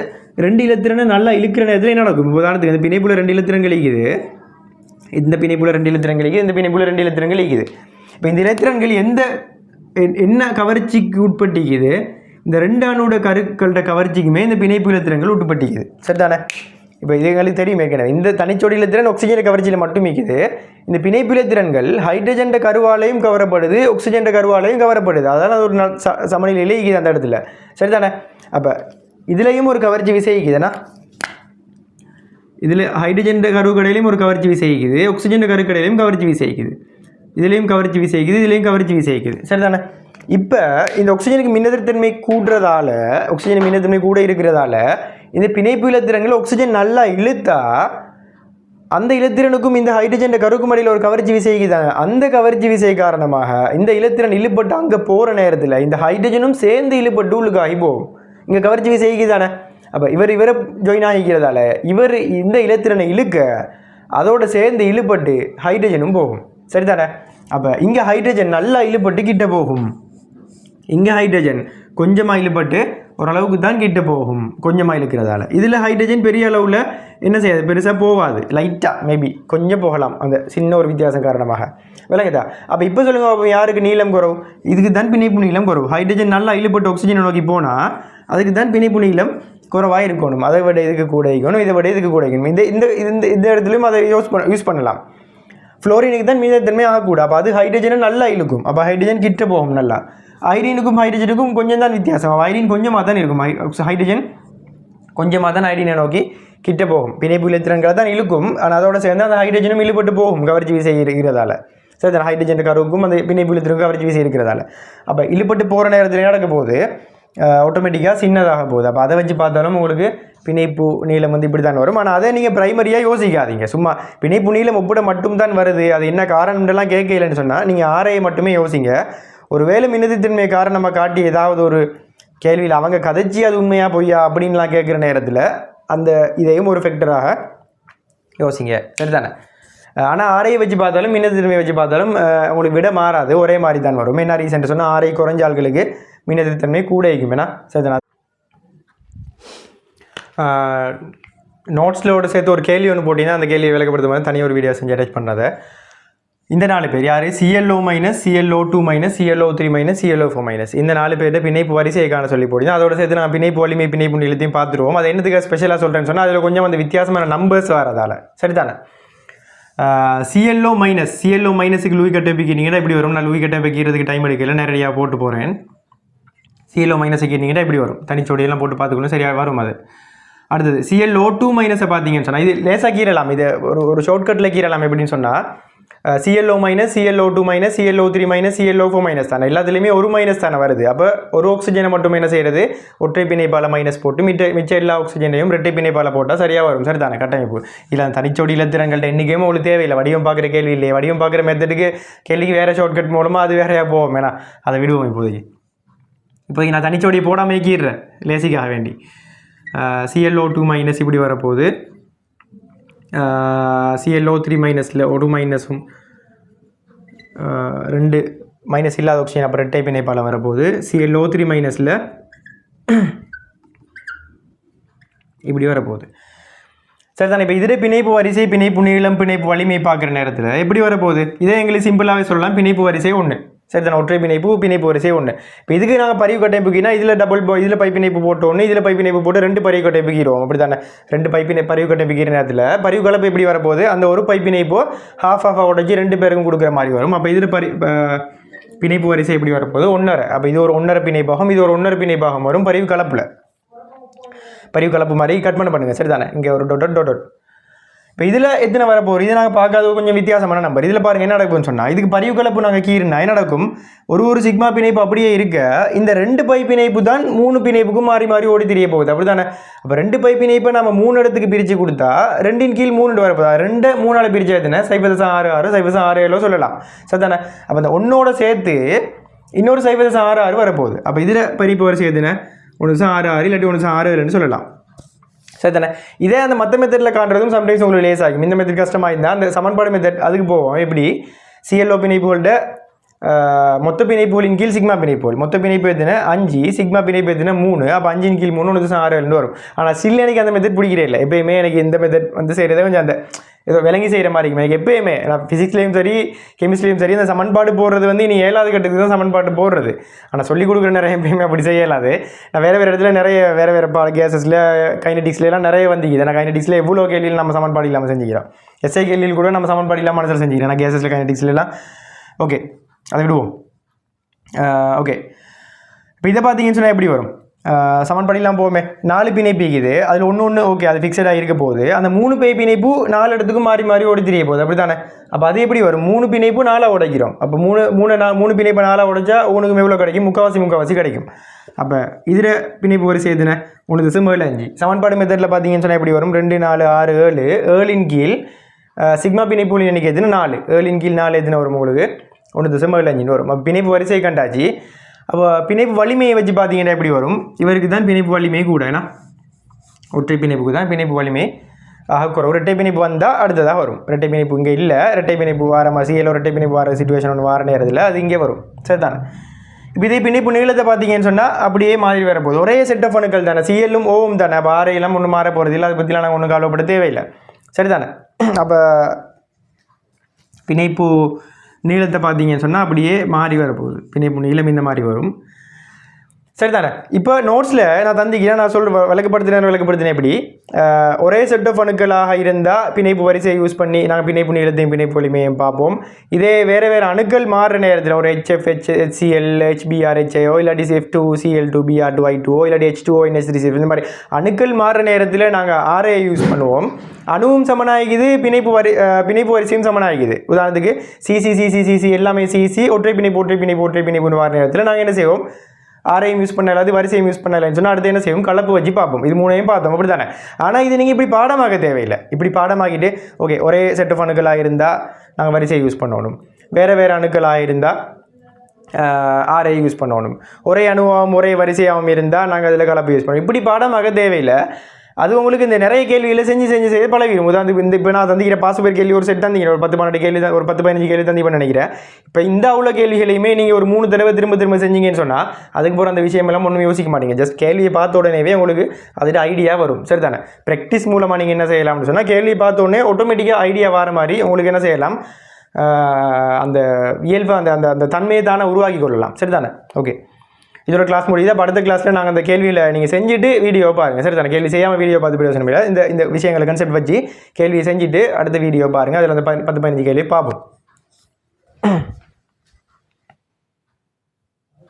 2 இலத்திரனை நல்லா இழுக்கிற நேரத்தில் என்ன நடக்கும்? உதாரணத்துக்கு இந்த பிணைப்புல 2 இலத்திரங்கள் இழுக்குது, இந்த பிணைப்புல 2 இலத்திரங்கள் இழுக்குது, இந்த பிணைப்புல 2 இலத்திரங்கள் இழுக்குது. இப்போ இந்த இலத்திரங்கள் என்ன கவர்ச்சிக்கு உட்பட்டிக்குது? இந்த 2 அணுட கருக்களோட கவர்ச்சிக்குமே இந்த பிணைப்பு இலத்திரங்கள் உட்பட்டிக்குது. சரிதானே? இப்போ இது எங்களுக்கு தெரியும் ஏற்கனவே. இந்த தனிச்சோடி இலத்திரன் ஆக்சிஜன் கவர்ச்சியில் மட்டும் இருக்குது. இந்த பிணைப்பு இலத்திரன்கள் ஹைட்ரஜன் கருவாலையும் கவரப்படுது, ஆக்சிஜன் கருவாலையும் கவரப்படுது. அதனால் அது ஒரு சமநிலையிலே இருக்குது அந்த இடத்துல. சரிதானே? அப்போ இதுலேயும் ஒரு கவர்ச்சி விசை இருக்குதுன்னா, இதில் ஹைட்ரஜன் கருக்கடையிலையும் ஒரு கவர்ச்சி விசை இருக்குது, ஆக்சிஜன் கருக்கடையிலையும் கவர்ச்சி விசை இருக்குது, இதுலேயும் கவர்ச்சி விசை இருக்குது, இதுலேயும் கவர்ச்சி விசை இருக்குது. சரிதானே? இப்போ இந்த ஆக்சிஜனுக்கு மின்னதிர்த்தன்மை கூடுறதால, ஆக்சிஜன் மின்னதிர்த்தன்மை கூட இருக்கிறதால இந்த பிணைப்பு இலத்திரங்கள் ஆக்சிஜன் நல்லா இழுத்தா அந்த இலத்திரனுக்கும் இந்த ஹைட்ரஜன் கருக்கும் இடையில் ஒரு கவர்ச்சி விசை இருக்குதாங்க. அந்த கவர்ச்சி விசை காரணமாக இந்த இலத்திரன் இழுப்பட்டு அங்கே போகிற நேரத்தில் இந்த ஹைட்ரஜனும் சேர்ந்து இழுப்பட்டு உள்ளுக்கு ஆகி போகும். இங்கே கவர்ச்சி விசை இருக்குதானே? அப்போ இவரை ஜாயின் ஆகிக்கிறதால இந்த இலத்திரனை இழுக்க அதோட சேர்ந்து இழுப்பட்டு ஹைட்ரஜனும் போகும். சரிதானே? அப்போ இங்கே ஹைட்ரஜன் நல்லா இழுப்பட்டு கிட்ட போகும், இங்கே ஹைட்ரஜன் கொஞ்சமாக இழுப்பட்டு ஓரளவுக்கு தான் கிட்ட போகும், கொஞ்சமாக இழுக்கிறதால. இதில் ஹைட்ரஜன் பெரிய அளவில் என்ன செய்யாது, பெருசாக போகாது, லைட்டாக மேபி கொஞ்சம் போகலாம், அந்த சின்ன ஒரு வித்தியாசம் காரணமாக. விளங்குதா? அப்போ இப்போ சொல்லுங்கள், யாருக்கு நீளம் குறவு? இதுக்கு தான் பிணைப்பு நீளம் குறவு. ஹைட்ரஜன் நல்லா இழுப்பட்டு ஆக்சிஜனை நோக்கி போனால் அதுக்கு தான் பிணைப்பு நீளம் குறைவாக இருக்கணும். அதை விட இதுக்கு கூட இருக்கணும், இதை விட இதுக்கு கூட இருக்கணும். இந்த இடத்துலையும் அதை யூஸ் பண்ணலாம். ஃப்ளோரினுக்கு தான் மின்னதிர்த்தன்மை ஆகக்கூடாது. அப்போ அது ஹைட்ரஜனை நல்லா இழுக்கும். அப்போ ஹைட்ரஜன் கிட்ட போகும் நல்லா. ஐரீனுக்கும் ஹைட்ரஜனுக்கும் கொஞ்சம் தான் வித்தியாசம். ஐரீன் கொஞ்சமாக தான் இருக்கும், ஹைட்ரஜன் கொஞ்சமாக தான் ஐரீனை நோக்கி கிட்ட போகும். பிணைப்பு இலத்திரன்களை தான் இழுக்கும், ஆனால் அதோட சேர்ந்து அந்த ஹைட்ரஜனும் இழுப்பட்டு போகும் கவர்ச்சி விசை இருக்கிறதால. சரிதானே, ஹைட்ரஜன் கருவுக்கும் அந்த பிணைப்பு இழுத்திற்கும் கவர்ச்சி விசை இருக்கிறதால. அப்போ இழுப்பட்டு போகிற நேரத்தில் நடக்க போகுது ஆட்டோமேட்டிக்காக சின்னதாக போகுது. அப்போ அதை வச்சு பார்த்தாலும் உங்களுக்கு பிணைப்பு நீளம் வந்து இப்படி தான் வரும். ஆனால் அதை நீங்கள் ப்ரைமரியாக யோசிக்காதீங்க, சும்மா பிணைப்பு நீளம் ஒப்பிட மட்டும்தான் வருது, அது என்ன காரணம்லாம் கேட்கலன்னு சொன்னால் நீங்கள் ஆரையை மட்டுமே யோசிங்க. ஒரு வேலை மின்னதித்தன்மை காரணமாக காட்டி ஏதாவது ஒரு கேள்வியில் அவங்க கதைச்சி அது உண்மையாக பொய்யா அப்படின்லாம் கேட்குற நேரத்தில் அந்த இதையும் ஒரு ஃபேக்டராக யோசிங்க, சரிதானே. ஆனால் ஆரையை வச்சு பார்த்தாலும் மின்னதித்தன்மையை வச்சு பார்த்தாலும் உங்களுக்கு விட மாறாது, ஒரே மாதிரி தான் வரும். என்ன ரீசன் சொன்னால் ஆரை குறைஞ்ச ஆள்களுக்கு மின்னதித்தன்மை கூட இருக்கும். ஏன்னா சரிதானே. நோட்ஸ்லோட சேர்த்து ஒரு கேள்வி ஒன்று போட்டிங்கன்னா அந்த கேள்வியை விளக்கப்படுத்த மாதிரி தனியாக ஒரு வீடியோ செஞ்சு அட்டாச் பண்ணதை. இந்த 4 பேர் யார்? ClO minus, ClO2 minus, ClO3 minus, ClO4 minus, இந்த 4 பேர்கிட்ட பிணைப்பு வரிசையை காண சொல்லி போடுங்க. அதோட சேர்த்து நான் பிணைப்பு வலிமை பிணைப்பு நிலத்தையும் பார்த்துருவோம். அது என்னதுக்கு ஸ்பெஷலாக சொல்கிறேன்னு சொன்னால் அதில் கொஞ்சம் வந்து வித்தியாசமான நம்பர்ஸ் வரதால், சரிதானே. ClO மைனஸ், ClO மைனஸுக்கு லூயி கட்டை பிக்கிட்டீங்கன்னா இப்படி வரும். நான் லூயி கட்டை பிக்கிறதுக்கு டைம் எடுக்கல, நேரடியாக போட்டு போகிறேன். ClO மைனஸுக்கு கேட்டிங்கன்னா இப்படி வரும், தனிச்சோடியெல்லாம் போட்டு பார்த்துக்கணும், சரியாக வரும் அது. அடுத்தது ClO2 மைனஸை பார்த்தீங்கன்னு சொன்னால் இது லேசாக கீறலாம், இது ஒரு ஷார்ட்கட்டில் கீறலாம். எப்படின்னு சொன்னால் ClO minus, ClO2 minus, ClO3 minus, ClO4 minus தானே, எல்லாத்துலேயுமே ஒரு மைனஸ் தானே வருது. அப்போ ஒரு ஆக்சிஜனை மட்டும் என்ன செய்கிறது, ஒற்றை பிணைப்பால் மைனஸ் போட்டு மிச்ச எல்லா ஆக்சிஜனையும் இரட்டை பிணைப்பால் போட்டால் சரியாக வரும், சரிதானே கட்டமைப்பு. இல்லை தனிச்சோடி இலத்திரங்கள்ட்ட என்றைக்குமே உங்களுக்கு தேவையில்லை, வடிவம் பார்க்குற கேள்வி இல்லையே, வடிவம் பார்க்குற மெத்தடுக்கு கேள்விக்கு வேறு ஷார்ட்கட் மூலமாக அது வேறையாக போவோம். வேணா அதை விடுவோம். இப்போதைக்கு நான் தனிச்சோடி போடாமல் கீறேன் லேசிக்காக வேண்டி. ClO2 மைனஸ் இப்படி வரப்போகுது, ClO3 மைனஸில் ஒரு மைனஸும் 2 மைனஸ் இல்லாத ஆக்சிஜன் அப்புறம் இரட்டை பிணைப்பால் வரப்போகுது. ClO3 மைனஸில் இப்படி வரப்போகுது, சரிதானே. இப்போ இதில் பிணைப்பு வரிசை, பிணைப்பு நீளம், பிணைப்பு வலிமை பார்க்குற நேரத்தில் எப்படி வரப்போகுது, இதே எங்களுக்கு சிம்பிளாகவே சொல்லலாம். பிணைப்பு வரிசை 1, சரிதானே, ஒற்றை பிணைப்பு வரிசை 1. இப்போ இதுக்கு நாங்கள் பரிவு கட்டமைப்புக்கினா இதில் இதில் பைப்பிணைப்பு போட்டு 1, இதில் பைப்பிணைப்பு போட்டு 2 பரிவு கட்டமைப்பிக்கிறோம், அப்படி தானே. 2 பரிவு கட்டமைப்பிக்கிற நேரத்தில் பரிவு கலப்பு எப்படி வரப்போகுது, அந்த ஒரு பைப்பிணைப்போ ஹாஃபாக உடச்சி 2 பேருக்கும் கொடுக்குற மாதிரி வரும். அப்போ இதில் பிணைப்பு வரிசை எப்படி வரப்போகுது 1.5. அப்போ இது ஒரு 1.5 பிணைப்பாகும், இது ஒரு 1.5 பிணைப்பாகும் வரும் பரிவு கலப்பு மாதிரி கட் பண்ணுங்கள், சரிதானே. இங்கே ஒரு டொட். இப்போ இதில் எத்தனை வரப்போகுது, இது நாங்கள் பார்க்காத கொஞ்சம் வித்தியாசமான நம்பர். இதில் பாருங்கள் என்ன நடக்கும்னு சொன்னால், இதுக்கு பரிவு கலப்பு நாங்கள் கீறினா என்ன நடக்கும், ஒரு சிக்மா பிணைப்பு அப்படியே இருக்க இந்த 2 பை பிணைப்பு தான் 3 பிணைப்புக்கும் மாறி ஓடி தெரிய போகுது, அப்படி தானே. அப்போ 2 பை பிணைப்பை நம்ம 3 இடத்துக்கு பிரித்து கொடுத்தா 2 கீழ் 3 வரப்போதா, 2 3 பிரித்து எத்தனை 0.66 0.67 சொல்லலாம், சரிதானே. அப்போ இந்த 1ஓட சேர்த்து இன்னொரு 0.66 வரப்போகுது. அப்போ இதில் பரிப்பு வரிசை எதுனா 1.66 இல்லாட்டி 1.67 சொல்லலாம், சரிதானே. இதே அந்த மற்ற மெத்தடில் காண்றதும் சம்டைம்ஸ் உங்களுக்கு லேஸ் ஆகும். இந்த மெத்தட் கஷ்டமாக இருந்தால் அந்த சமன்பாடு மெத்தட் அதுக்கு போவோம். எப்படி ClO பிணைப்புகள்ட மொத்த பிணைப்புகளின் கீழ் சிக்மா பிணைப்புகள், மொத்த பிணைப்பு எத்தனை 5, சிக்மா பிணைப்பு எத்தனை 3, அப்போ 5 கீழ் 3 1.67 வரும். ஆனால் சில எனக்கு அந்த மெத்தட் பிடிக்கிறே இல்லை. எப்பயுமே எனக்கு இந்த மெத்தட் வந்து செய்கிறதே கொஞ்சம் அந்த ஏதோ விளங்கி செய்கிற மாதிரி இருக்கும் எனக்கு எப்பயுமே. நான் ஃபிசிக்ஸ்லேயும் சரி கெமிஸ்ட்ரிலையும் சரி இந்த சமன்பாடு போடுறது வந்து நீ 7வது கட்டத்துக்கு தான் சமன்பாடு போடுறது. ஆனால் சொல்லிக் கொடுக்குற நிறைய எப்பயுமே அப்படி செய்யலாது. நான் வேறு இடத்துல நிறைய வேறு கேஸஸில் கைனடிக்ஸ்லாம் நிறைய வந்துக்குது. நான் கைனடிக்ஸில் எவ்வளோ கேள்வியில் நம்ம சமன்பாடு இல்லாமல் செஞ்சுக்கிறோம். எஸ்ஐ கேள்வியில் கூட நம்ம சமன்பாடு இல்லாமல் மனசில் செஞ்சுக்கிறேன். நான் கேஸஸில் கைனடிக்ஸ்லாம் ஓகே அதை விடுவோம். ஓகே இப்போ இதை பார்த்தீங்கன்னு சொன்னால் எப்படி வரும், சமன்பாடிலாம் போவோமே 4 பிணைப்பு இருக்குது, அதில் ஒன்று ஓகே அது ஃபிக்ஸடாக இருக்க போகுது. அந்த 3 பிணைப்பு 4 இடத்துக்கும் மாறி ஓடி தெரிய போகுது, அப்படி தானே. அப்போ அது எப்படி வரும், 3 பிணைப்பு 4 உடைக்கிறோம். அப்போ 3 பிணைப்பு 4 உடைச்சா உனக்கு எவ்வளோ கிடைக்கும், முக்கால்வாசி கிடைக்கும். அப்போ இதில் பிணைப்பு வரிசை எதுனா 1.75. சமன்பாடு மெத்தடில் பார்த்தீங்கன்னு சொன்னால் எப்படி வரும், 2 4 6 7 7 கீழ் சிக்மா பிணைப்பு எண்ணிக்கை எதுனா 4, 7 கீழ் 4 எதுனா வரும் உங்களுக்கு 1.75 வரும். அப்போ பிணைப்பு வரிசை கண்டாச்சு. அப்போ பிணைப்பு வலிமையை வச்சு பார்த்தீங்கன்னா எப்படி வரும், இவருக்கு தான் பிணைப்பு வலிமை கூட, ஏன்னா ஒற்றை பிணைப்புக்கு தான் பிணைப்பு வலிமை குறைவு. இரட்டை பிணைப்பு வந்தால் அடுத்ததாக வரும். இரட்டை பிணைப்பு இங்கே இல்லை, இரட்டை பிணைப்பு வார ClO இரட்டை பிணைப்பு வார சிச்சுவேஷன் ஒன்று வார நேரத்தில் அது இங்கே வரும், சரிதானே. இப்போ இதே பிணைப்பு நீளத்தை பார்த்தீங்கன்னு சொன்னால் அப்படியே மாதிரி வரப்போகுது. ஒரே செட் ஆஃப் அணுக்கள் தானே, Clம் Oவும் தானே. அப்போ ஆரையெல்லாம் ஒன்றும் மாற போகிறது இல்லை, அதை பற்றிலாம் நாங்கள் ஒன்றும் கவலைப்பட தேவையில்லை, சரிதானே. அப்போ பிணைப்பு நீளத்தை பார்த்தீங்கன்னு சொன்னால் அப்படியே மாறி வரப்போகுது. பிணைப்பு நீளம் இந்த மாதிரி வரும், சரிதானே. இப்போ நோட்ஸில் நான் தந்திக்கிறேன், நான் விளக்கப்படுத்தினேன் எப்படி ஒரே செட் ஆஃப் அணுக்களாக இருந்தால் பிணைப்பு வரிசையை யூஸ் பண்ணி நாங்கள் பிணைப்பு நீளத்தையும் பிணைப்பு வலிமையும் பார்ப்போம். இதே வேறு அணுக்கள் மாறுற நேரத்தில் ஒரு HF HCl HBr HAO இல்லாட்டி F2 CL2 Br2 I2 இல்லாட்டி H2O NH3CF இந்த மாதிரி அணுக்கள் மாறுற நேரத்தில் நாங்கள் RA யூஸ் பண்ணுவோம். அணுவும் சமனாகிக்குது, பிணைப்பு வரிசையும் சமனாகிக்குது. உதாரணத்துக்கு CC எல்லாமே CC ஒற்றை பிணைப்பு மாறுற நேரத்தில் நாங்கள் என்ன செய்வோம், ஆரையும் யூஸ் பண்ணல, அது வரிசையும் யூஸ் பண்ணலன்னு சொன்னால் அடுத்து என்ன செய்வோம், கலப்பு வச்சு பார்ப்போம். இது மூணையும் பார்த்தோம், அப்படி தானே. ஆனால் இது நீங்கள் இப்படி பாடமாக தேவையில்லை. இப்படி பாடமாக்கிட்டு ஓகே ஒரே செட் ஆஃப் அணுக்களாக இருந்தால் நாங்கள் வரிசையை யூஸ் பண்ணணும், வேறு அணுக்களாக இருந்தால் ஆரை யூஸ் பண்ணணும், ஒரே அணுவாகவும் ஒரே வரிசையாகவும் இருந்தால் நாங்கள் அதில் கலப்பு யூஸ் பண்ணணும். இப்படி பாடமாக தேவையில்லை. அது உங்களுக்கு இந்த நிறைய கேள்விகளை செஞ்சு பழகிடும். உதாரணத்துக்கு இப்போ நான் தந்திக்கிற பாசுபேர் கேள்வி ஒரு செட் தந்திக்கிறேன், ஒரு 10-12 கேள்வி ஒரு 10-15 கேள்வி தந்திப்பேன் நினைக்கிறேன். இப்போ இந்த உள்ள கேள்விகளையுமே நீங்கள் ஒரு 3 தடவை திரும்ப செஞ்சீங்கன்னு சொன்னால் அதுக்கு போகிற அந்த விஷயமெல்லாம் ஒன்றும் யோசிக்க மாட்டீங்க. ஜஸ்ட் கேள்வியை பார்த்த உடனேவே உங்களுக்கு அதில் ஐடியா வரும். சரி தானே. ப்ராக்டிஸ் மூலமாக நீங்கள் என்ன செய்யலாம்னு சொன்னால் கேள்வி பார்த்த உடனே ஆட்டோமேட்டிக்காக ஐடியா வர மாதிரி உங்களுக்கு என்ன செய்யலாம், அந்த இயல்பு அந்த அந்த தன்மையை தானே உருவாக்கி கொள்ளலாம். சரி தானே. ஓகே, இதோட கிளாஸ் முடியுது. அப்போ அடுத்த கிளாஸில் நாங்கள் அந்த கேள்வியில் நீங்கள் செஞ்சுட்டு வீடியோ பாருங்கள். சரி தானே. கேள்வி செய்யாமல் வீடியோ பார்த்து பிரயோஜனம் இல்லை. இந்த விஷயங்களை கன்செப்ட் வச்சு கேள்வியை செஞ்சுட்டு அடுத்த வீடியோ பாருங்கள். அதில் அந்த 10-15 கேள்வி பார்ப்போம்.